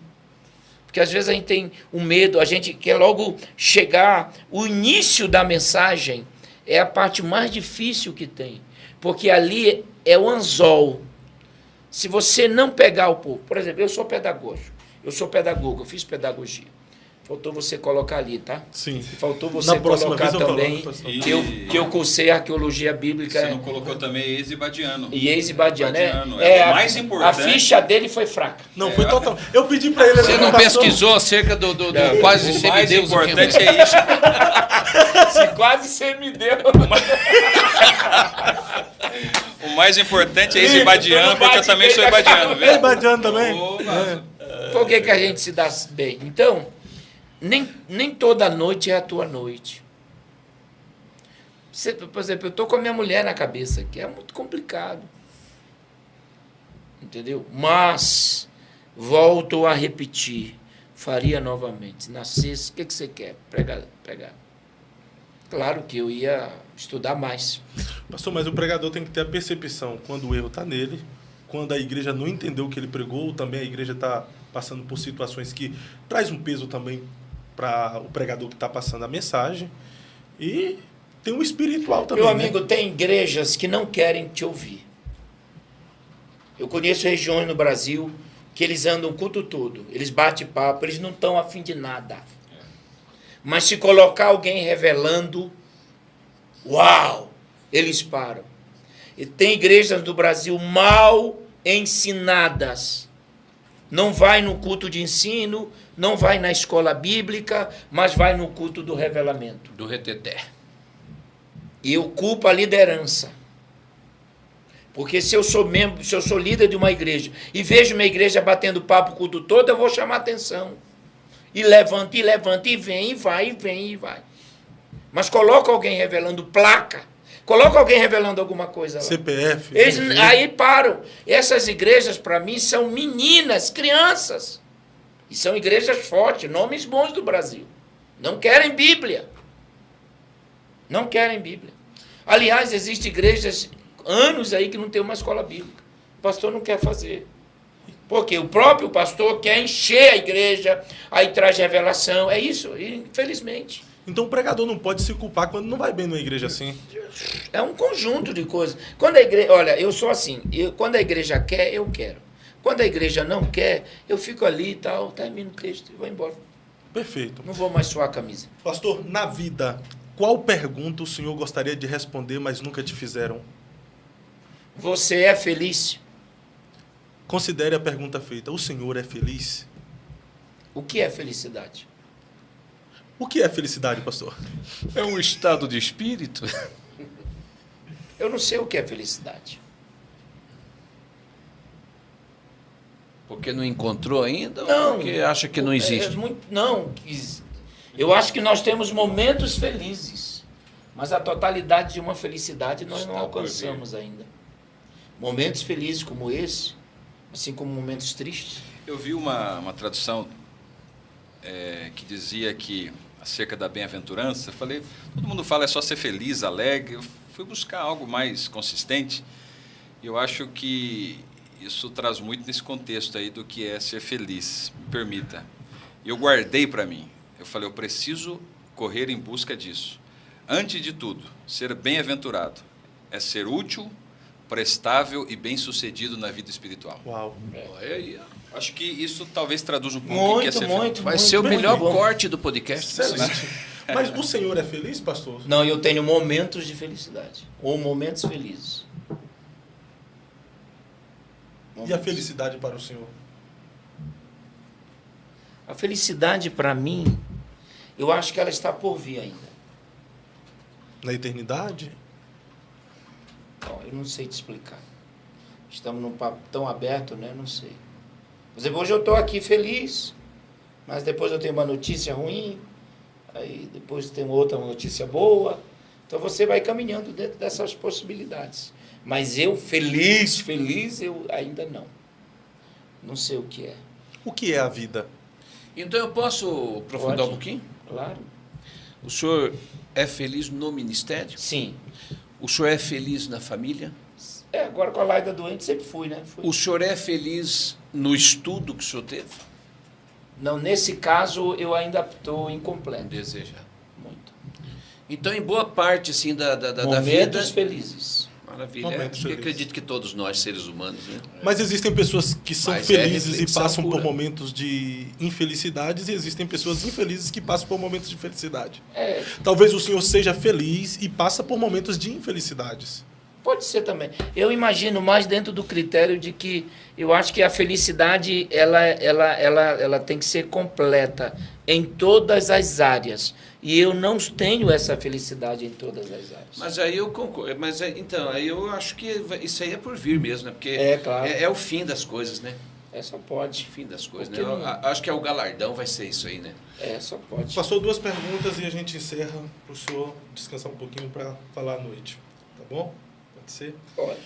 Porque às vezes a gente tem um medo, a gente quer logo chegar. O início da mensagem é a parte mais difícil que tem. Porque ali é o anzol. Se você não pegar o povo... Por exemplo, eu sou pedagogo, eu fiz pedagogia. Faltou você colocar ali, tá? Sim. Faltou você colocar também que eu cursei arqueologia bíblica. Você não colocou também Ex-Ibadiano. E Ex-Ibadiano, é o mais importante. A ficha dele foi fraca. Não, foi total. Eu pedi para ele... Você não pesquisou acerca do quase semideus? O mais importante é isso. Se quase semideu. O mais importante é Ex-Ibadiano, porque eu também sou ibadiano. É ibadiano também? Por que a gente se dá bem? Então... Nem toda noite é a tua noite. Por exemplo, eu estou com a minha mulher na cabeça, que é muito complicado. Entendeu? Mas, volto a repetir, faria novamente. Nascesse, o que você quer? Pregar. Claro que eu ia estudar mais. Pastor, mas o pregador tem que ter a percepção quando o erro está nele, quando a igreja não entendeu o que ele pregou, também a igreja está passando por situações que traz um peso também para o pregador que está passando a mensagem. E tem um espiritual também. Meu amigo, tem igrejas que não querem te ouvir. Eu conheço regiões no Brasil que eles andam o culto todo, eles batem papo, eles não estão afim de nada. Mas se colocar alguém revelando, uau, eles param. E tem igrejas do Brasil mal ensinadas. Não vai no culto de ensino, não vai na escola bíblica, mas vai no culto do revelamento. Do reteté. E eu culpo a liderança. Porque se eu sou membro, se eu sou líder de uma igreja e vejo uma igreja batendo papo o culto todo, eu vou chamar atenção. E levanta, e vem, e vai. Mas coloca alguém revelando placa. Coloca alguém revelando alguma coisa lá. CPF. Aí param. Essas igrejas, para mim, são meninas, crianças. E são igrejas fortes, nomes bons do Brasil. Não querem Bíblia. Não querem Bíblia. Aliás, existem igrejas, anos aí, que não tem uma escola bíblica. O pastor não quer fazer. Porque o próprio pastor quer encher a igreja, aí traz revelação. É isso, infelizmente. Então o pregador não pode se culpar quando não vai bem numa igreja assim. É um conjunto de coisas. Quando a igreja, olha, eu sou assim, quando a igreja quer, eu quero. Quando a igreja não quer, eu fico ali e tal, termino o texto e vou embora. Perfeito. Não vou mais suar a camisa. Pastor, na vida, qual pergunta o senhor gostaria de responder, mas nunca te fizeram? Você é feliz? Considere a pergunta feita. O senhor é feliz? O que é felicidade? O que é felicidade, pastor? É um estado de espírito? Eu não sei o que é felicidade. Porque não encontrou ainda? Não. Ou porque acha que não existe? Não. Eu acho que nós temos momentos felizes, mas a totalidade de uma felicidade nós não alcançamos ainda. Momentos felizes como esse, assim como momentos tristes. Eu vi uma tradução que dizia que, acerca da bem-aventurança, eu falei, todo mundo fala é só ser feliz, alegre. Eu fui buscar algo mais consistente e eu acho que isso traz muito nesse contexto aí do que é ser feliz. Me permita. E eu guardei para mim. Eu falei, eu preciso correr em busca disso. Antes de tudo, ser bem-aventurado é ser útil, prestável e bem-sucedido na vida espiritual. Uau. Olha aí, ó. Acho que isso talvez traduz um pouco o que é ser feliz. Vai ser o melhor bom. corte do podcast. Excelente. Mas o senhor é feliz, pastor? Não, eu tenho momentos de felicidade. Ou momentos felizes. E a felicidade para o senhor? A felicidade, para mim, eu acho que ela está por vir ainda. Na eternidade? Bom, eu não sei te explicar. Estamos num papo tão aberto, né? Não sei. Por exemplo, hoje eu estou aqui feliz, mas depois eu tenho uma notícia ruim, aí depois tem outra notícia boa. Então você vai caminhando dentro dessas possibilidades. Mas eu feliz, eu ainda não. Não sei o que é. O que é a vida? Então eu posso aprofundar Pode. um pouquinho? Claro. O senhor é feliz no ministério? Sim. O senhor é feliz na família? Agora com a Laida doente sempre fui, né? Fui. O senhor é feliz no estudo que o senhor teve? Não, nesse caso eu ainda estou incompleto. Deseja. Muito. Então, em boa parte assim, da vida... Momentos felizes. Maravilha. Momentos Eu felizes. acredito que todos nós, seres humanos, né? Mas existem pessoas que são Mas felizes e reflexão passam por pura. momentos de infelicidades, e existem pessoas infelizes que passam por momentos de felicidade. É, Talvez o senhor seja feliz e passa por momentos de infelicidades. pode ser também. Eu imagino mais dentro do critério de que eu acho que a felicidade ela tem que ser completa em todas as áreas. E eu não tenho essa felicidade em todas as áreas. Mas aí eu concordo. Mas então, aí eu acho que isso aí é por vir mesmo, né? Porque É, claro. é o fim das coisas, né? Só O pode. fim das coisas, né? Porque Eu não- acho que é o galardão vai ser isso aí, né? Só pode. Passou 2 perguntas e a gente encerra para o senhor descansar um pouquinho para falar à noite. Tá bom? Pode ser? Pode.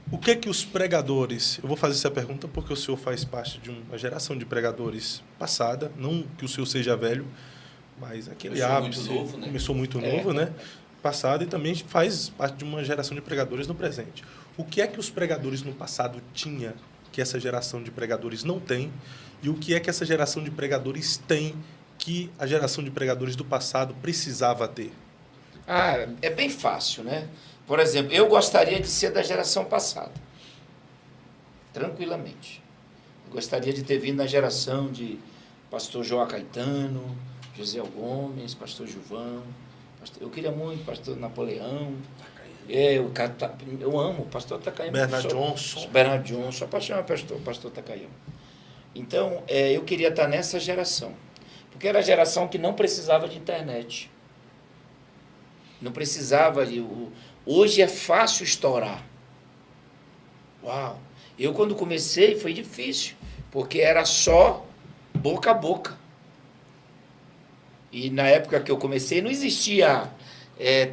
O que é que os pregadores... Eu vou fazer essa pergunta porque o senhor faz parte de uma geração de pregadores passada, não que o senhor seja velho, mas aquele Começou hábito... muito novo, né? Começou muito novo, né? Passado, e também faz parte de uma geração de pregadores no presente. O que é que os pregadores no passado tinham que essa geração de pregadores não tem? E o que é que essa geração de pregadores tem que a geração de pregadores do passado precisava ter? É bem fácil, né? Por exemplo, eu gostaria de ser da geração passada. Tranquilamente. Eu gostaria de ter vindo na geração de pastor João Caetano, José Gomes, pastor Gilvão. Eu queria muito pastor Napoleão. Eu amo o pastor Takayama. Bernard Johnson. Bernard Johnson, apaixonado pelo pastor Takayama. Então, eu queria estar nessa geração. Porque era a geração que não precisava de internet. Não precisava de... Hoje é fácil estourar. Uau! Eu, quando comecei, foi difícil. Porque era só boca a boca. E na época que eu comecei, não existia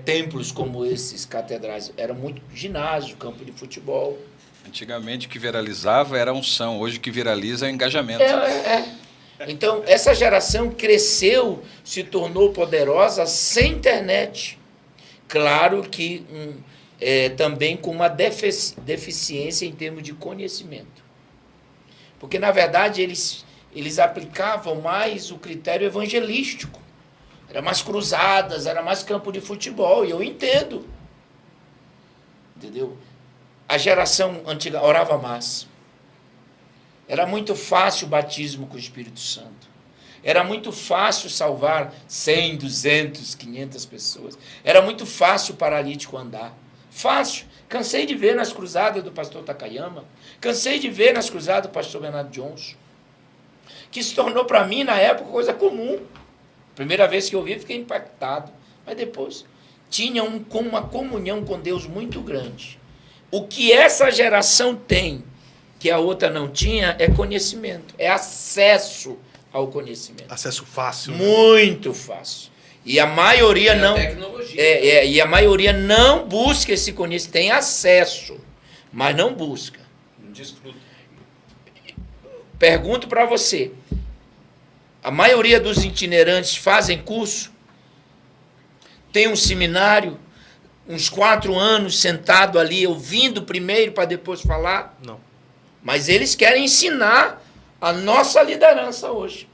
templos como esses, catedrais. Era muito ginásio, campo de futebol. Antigamente o que viralizava era a unção, hoje o que viraliza é o engajamento. Então, essa geração cresceu, se tornou poderosa sem internet. Claro que também com uma deficiência em termos de conhecimento. Porque, na verdade, eles aplicavam mais o critério evangelístico. Era mais cruzadas, era mais campo de futebol, e eu entendo. Entendeu? A geração antiga orava mais. Era muito fácil o batismo com o Espírito Santo. Era muito fácil salvar 100, 200, 500 pessoas. Era muito fácil o paralítico andar. Fácil. Cansei de ver nas cruzadas do pastor Takayama. Cansei de ver nas cruzadas do pastor Bernard Johnson. Que se tornou para mim, na época, coisa comum. Primeira vez que eu vi, fiquei impactado. Mas depois, tinha uma comunhão com Deus muito grande. O que essa geração tem, que a outra não tinha, é conhecimento. É acesso ao conhecimento. Acesso fácil. Né? Muito fácil. E a maioria não... Tecnologia. E a maioria não busca esse conhecimento. Tem acesso, mas não busca. Não desfruta. Pergunto para você. A maioria dos itinerantes fazem curso? Tem um seminário? Uns 4 anos sentado ali, ouvindo primeiro para depois falar? Não. Mas eles querem ensinar a nossa liderança hoje.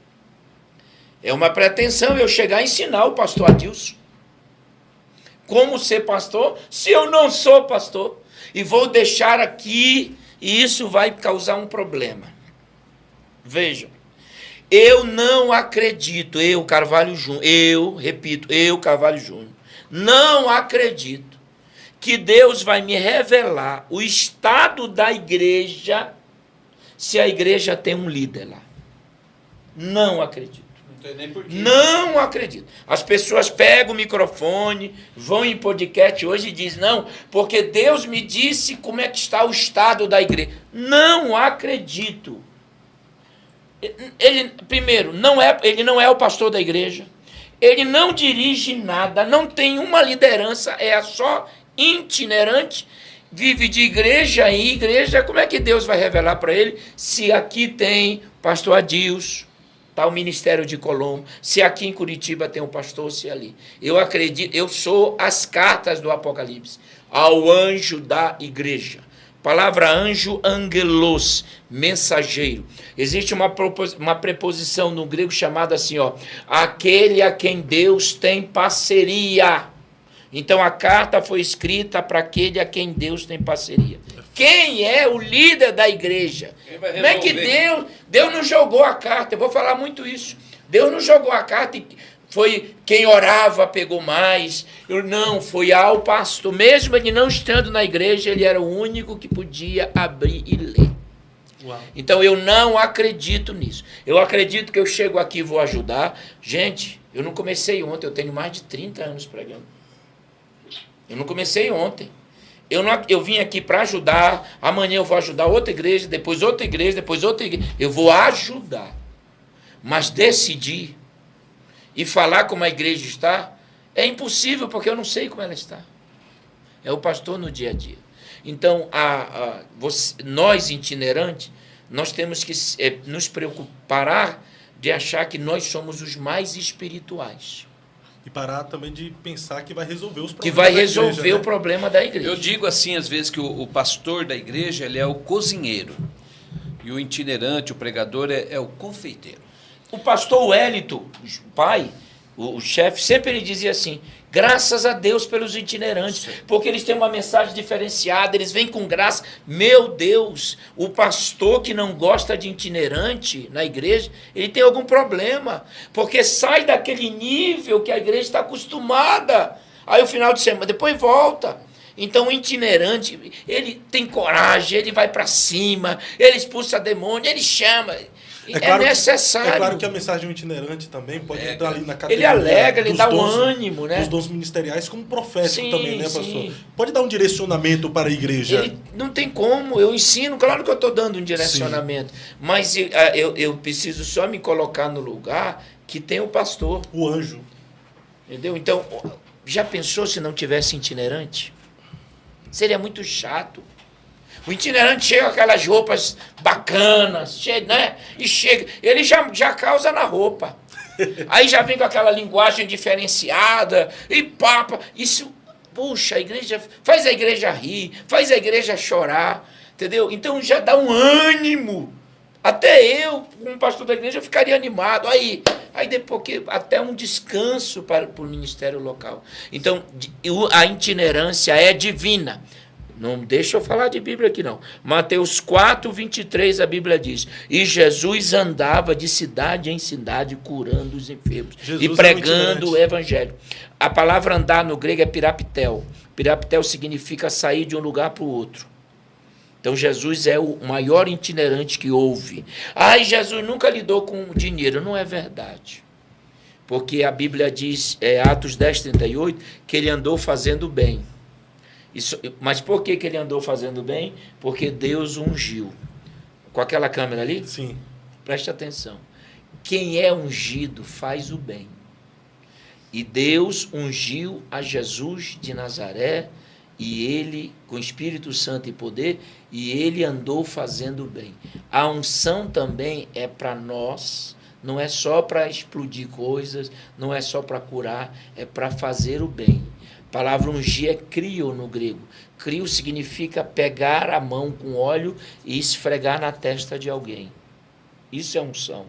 É uma pretensão eu chegar a ensinar o pastor Adilson como ser pastor, se eu não sou pastor. E vou deixar aqui, e isso vai causar um problema. Vejam, eu não acredito, eu, Carvalho Júnior, eu, Carvalho Júnior, não acredito que Deus vai me revelar o estado da igreja se a igreja tem um líder lá. Não acredito. Não acredito. As pessoas pegam o microfone, vão em podcast hoje e dizem, não, porque Deus me disse como é que está o estado da igreja. Não acredito. Ele, primeiro, ele não é o pastor da igreja, ele não dirige nada, não tem uma liderança, é só itinerante, vive de igreja em igreja. Como é que Deus vai revelar para ele se aqui tem pastor Adilson, está o Ministério de Colombo, se aqui em Curitiba tem um pastor, se ali. Eu acredito, eu sou as cartas do Apocalipse, ao anjo da igreja. Palavra anjo, angelos, mensageiro. Existe uma preposição no grego chamada assim, ó, aquele a quem Deus tem parceria. Então a carta foi escrita para aquele a quem Deus tem parceria. Quem é o líder da igreja? Como é que Deus não jogou a carta? Eu vou falar muito isso. Deus não jogou a carta e foi quem orava pegou mais. Não, foi ao pastor. Mesmo ele não estando na igreja, ele era o único que podia abrir e ler. Uau. Então eu não acredito nisso. Eu acredito que eu chego aqui e vou ajudar. Gente, eu não comecei ontem, eu tenho mais de 30 anos pregando. Eu não comecei ontem. Eu vim aqui para ajudar, amanhã eu vou ajudar outra igreja, depois outra igreja, depois outra igreja. Eu vou ajudar. Mas decidir e falar como a igreja está, é impossível, porque eu não sei como ela está. É o pastor no dia a dia. Então, nós itinerantes, nós temos que nos preocupar de achar que nós somos os mais espirituais. E parar também de pensar que vai resolver os problemas que vai resolver da igreja, o problema da igreja. Eu digo assim, às vezes, que o pastor da igreja ele é o cozinheiro. E o itinerante, o pregador, é o confeiteiro. O pastor Wellington, o pai, o chefe, sempre ele dizia assim, graças a Deus pelos itinerantes, sim, porque eles têm uma mensagem diferenciada, eles vêm com graça. Meu Deus, o pastor que não gosta de itinerante na igreja, ele tem algum problema, porque sai daquele nível que a igreja está acostumada. Aí o final de semana, depois volta. Então o itinerante, ele tem coragem, ele vai para cima, ele expulsa demônio, ele chama... É necessário. É claro que a mensagem itinerante também pode entrar ali na categoria. Ele alegra, ele dá um ânimo, né? Os dons ministeriais como profético, sim, também, né, pastor? Sim. Pode dar um direcionamento para a igreja. Ele não tem como, eu ensino, claro que eu estou dando um direcionamento, sim, mas eu preciso só me colocar no lugar que tem o pastor. O anjo. Entendeu? Então, já pensou se não tivesse itinerante? Seria muito chato. O itinerante chega com aquelas roupas bacanas, né? E chega, ele já causa na roupa. Aí já vem com aquela linguagem diferenciada, e papa. Isso, puxa, a igreja, faz a igreja rir, faz a igreja chorar, entendeu? Então já dá um ânimo. Até eu, como pastor da igreja, eu ficaria animado. Aí depois, até um descanso para o ministério local. Então, a itinerância é divina. Não deixa eu falar de Bíblia aqui, não. Mateus 4, 23, a Bíblia diz, e Jesus andava de cidade em cidade, curando os enfermos e pregando o evangelho. A palavra andar no grego é piraptel. Piraptel significa sair de um lugar para o outro. Então, Jesus é o maior itinerante que houve. Jesus nunca lidou com dinheiro. Não é verdade. Porque a Bíblia diz, Atos 10, 38, que ele andou fazendo bem. Mas por que ele andou fazendo bem? Porque Deus ungiu. Com aquela câmera ali? Sim. Preste atenção. Quem é ungido faz o bem. E Deus ungiu a Jesus de Nazaré, e ele, com Espírito Santo e poder, e ele andou fazendo o bem. A unção também é para nós, não é só para explodir coisas, não é só para curar, é para fazer o bem. A palavra ungir é crio no grego. Crio significa pegar a mão com óleo e esfregar na testa de alguém. Isso é unção.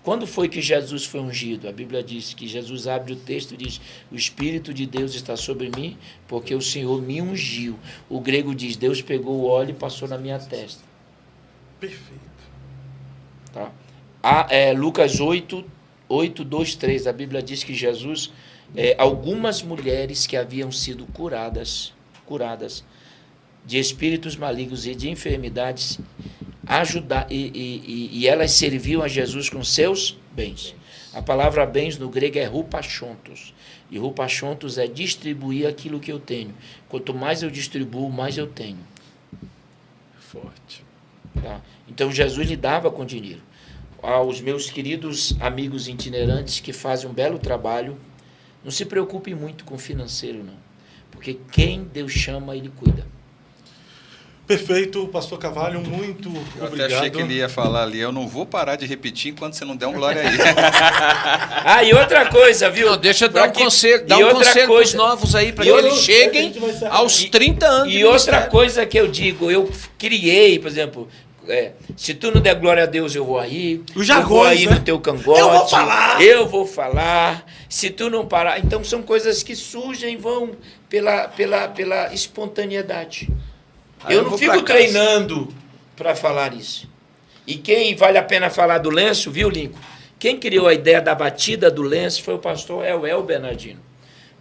Quando foi que Jesus foi ungido? A Bíblia diz que Jesus abre o texto e diz: o Espírito de Deus está sobre mim, porque o Senhor me ungiu. O grego diz: Deus pegou o óleo e passou na minha testa. Perfeito. Tá? Lucas 8, 2, 3, a Bíblia diz que Jesus, algumas mulheres que haviam sido curadas de espíritos malignos e de enfermidades, e elas serviam a Jesus com seus bens. A palavra bens no grego é rupachontos. E rupachontos é distribuir aquilo que eu tenho. Quanto mais eu distribuo, mais eu tenho. Forte. Tá? Então Jesus lidava com dinheiro. Aos meus queridos amigos itinerantes que fazem um belo trabalho, não se preocupem muito com o financeiro, não. Porque quem Deus chama, Ele cuida. Perfeito, pastor Carvalho, muito Eu obrigado. até achei que ele ia falar ali, eu não vou parar de repetir enquanto você não der um glória aí. E outra coisa, viu? Não, deixa eu dar um conselho, e outra conselho para os coisa- novos aí, para e que outra- eles cheguem aos 30 anos. de E outra ministério. coisa que eu digo, eu criei, por exemplo, se tu não der glória a Deus, eu vou aí. Os eu vou jargões, aí né? no teu cangote. Eu vou falar. Se tu não parar. Então são coisas que surgem e vão pela espontaneidade. Aí Eu eu não vou fico pra casa. treinando para falar isso. E quem vale a pena falar do lenço, viu, Lincoln? Quem criou a ideia da batida do lenço foi o pastor Elwell Bernardino.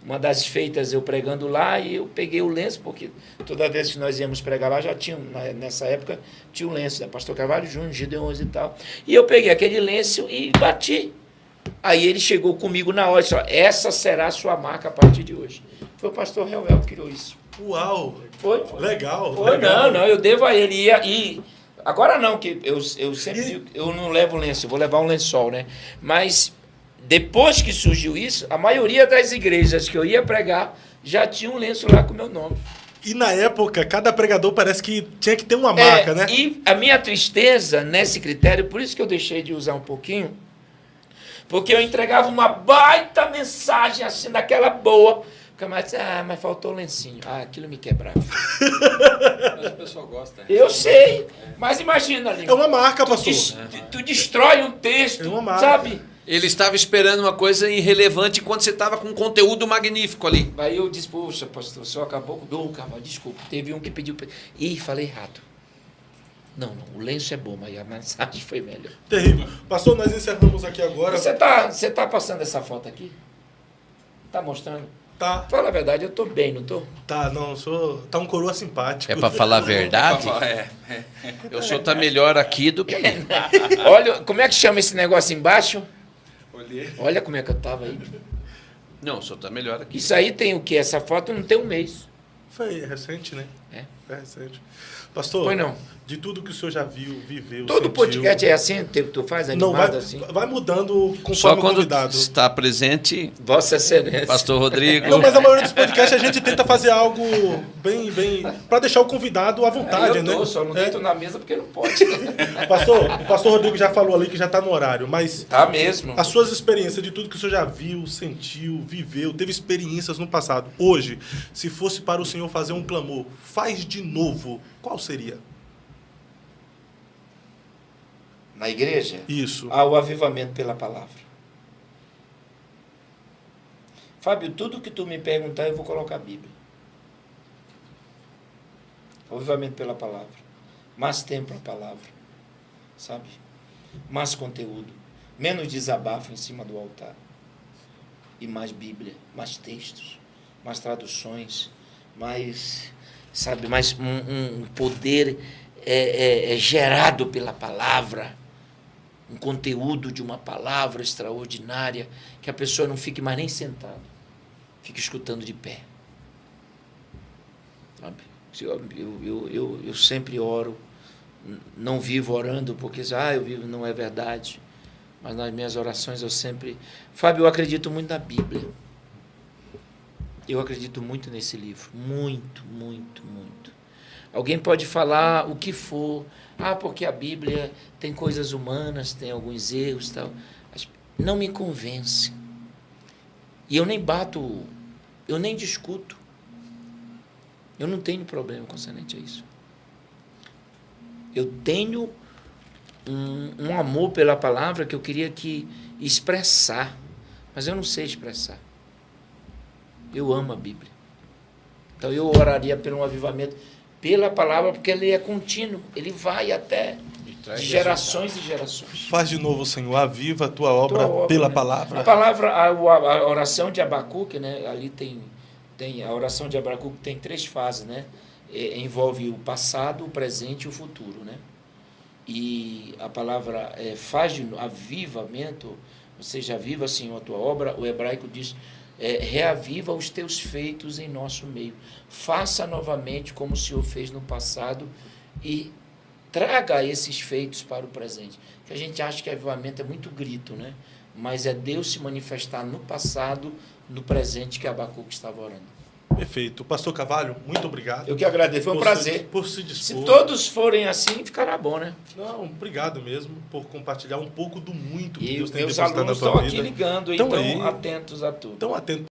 Uma das feitas eu pregando lá, e eu peguei o lenço, porque toda vez que nós íamos pregar lá, já tinha, nessa época, tinha um lenço, né? Pastor Carvalho Júnior, Gideões e tal. E eu peguei aquele lenço e bati. Aí ele chegou comigo na hora e disse: essa será a sua marca a partir de hoje. Foi o pastor Elwell que criou isso. Uau! Foi. Legal. Foi, legal. não, eu devo a ele. Agora não, que eu sempre digo, eu não levo lenço, eu vou levar um lençol, né? Mas depois que surgiu isso, a maioria das igrejas que eu ia pregar já tinha um lenço lá com o meu nome. E na época, cada pregador parece que tinha que ter uma marca, né? E a minha tristeza nesse critério, por isso que eu deixei de usar um pouquinho, porque eu entregava uma baita mensagem assim, daquela boa. O camarada disse: mas faltou o lencinho. Aquilo me quebrava. Mas o pessoal gosta. Eu sei, mas imagina, É Lincoln. uma marca, pastor. Tu destrói um texto, É uma marca. sabe? Ele estava esperando uma coisa irrelevante enquanto você estava com um conteúdo magnífico ali. Aí eu disse: poxa, pastor, o senhor acabou com... Ô, Carvalho, desculpa. Teve um que pediu... Ih, falei errado. Não, o lenço é bom, mas a mensagem foi melhor. Terrível. Pastor, nós encerramos aqui agora. Você tá passando essa foto aqui? Tá mostrando? Tá, Fala a verdade, eu tô bem, não tô? tá, não, tá um coroa simpático. É para falar a verdade? O senhor está melhor aqui do que ali. Olha, como é que chama esse negócio embaixo? Olhei. Olha como é que eu tava aí. Não, o senhor está melhor aqui. Isso aí tem o quê? Essa foto não tem um mês. Foi recente, né? É. É recente. Pastor, Foi não. de tudo que o senhor já viu, viveu, Todo sentiu, podcast é assim, tu faz não, animado assim? vai mudando Só conforme o quando convidado. está presente, Vossa Excelência. Pastor Rodrigo. Não, mas a maioria dos podcasts a gente tenta fazer algo bem para deixar o convidado à vontade, eu tô, né? só não É. deito na mesa porque não pode. O pastor Rodrigo já falou ali que já está no horário, mas Tá mesmo. as suas experiências de tudo que o senhor já viu, sentiu, viveu, teve experiências no passado. Hoje, se fosse para o senhor fazer um clamor, faz de novo, qual seria? Na igreja, Isso. há o avivamento pela palavra. Fábio, tudo que tu me perguntar, eu vou colocar a Bíblia. O avivamento pela palavra. Mais tempo a palavra. Sabe? Mais conteúdo. Menos desabafo em cima do altar. E mais Bíblia, mais textos, mais traduções, mais, sabe, mais um poder gerado pela palavra. Um conteúdo de uma palavra extraordinária, que a pessoa não fique mais nem sentada, fique escutando de pé. Sabe? Eu sempre oro, não vivo orando porque eu vivo, não é verdade, mas nas minhas orações eu sempre... Fábio, eu acredito muito na Bíblia. Eu acredito muito nesse livro, muito, muito, muito. Alguém pode falar o que for, porque a Bíblia tem coisas humanas, tem alguns erros e tal. Não me convence. E eu nem bato, eu nem discuto. Eu não tenho problema concernente a isso. Eu tenho um amor pela palavra que eu queria expressar, mas eu não sei expressar. Eu amo a Bíblia. Então eu oraria pelo um avivamento pela palavra, porque ele é contínuo, ele vai até de gerações e gerações. Faz de novo, Senhor, aviva a tua obra pela né? palavra. A palavra, a oração de Abacuque, né? Ali tem a oração de Abacuque tem 3 fases, né? Envolve o passado, o presente e o futuro, né? E a palavra faz de avivamento, ou seja, aviva, Senhor, a tua obra. O hebraico diz, reaviva os teus feitos em nosso meio. Faça novamente como o Senhor fez no passado e traga esses feitos para o presente. Que a gente acha que avivamento é muito grito, né? Mas é Deus se manifestar no passado, no presente, que Abacuque estava orando. Perfeito. Pastor Carvalho, muito obrigado. Eu que agradeço, foi um prazer. Por se dispor. Se todos forem assim, ficará bom, né? Não, obrigado mesmo por compartilhar um pouco do muito que E Deus tem meus depositado na alunos tua estão vida. aqui ligando, Então, então atentos a tudo. Estão atentos.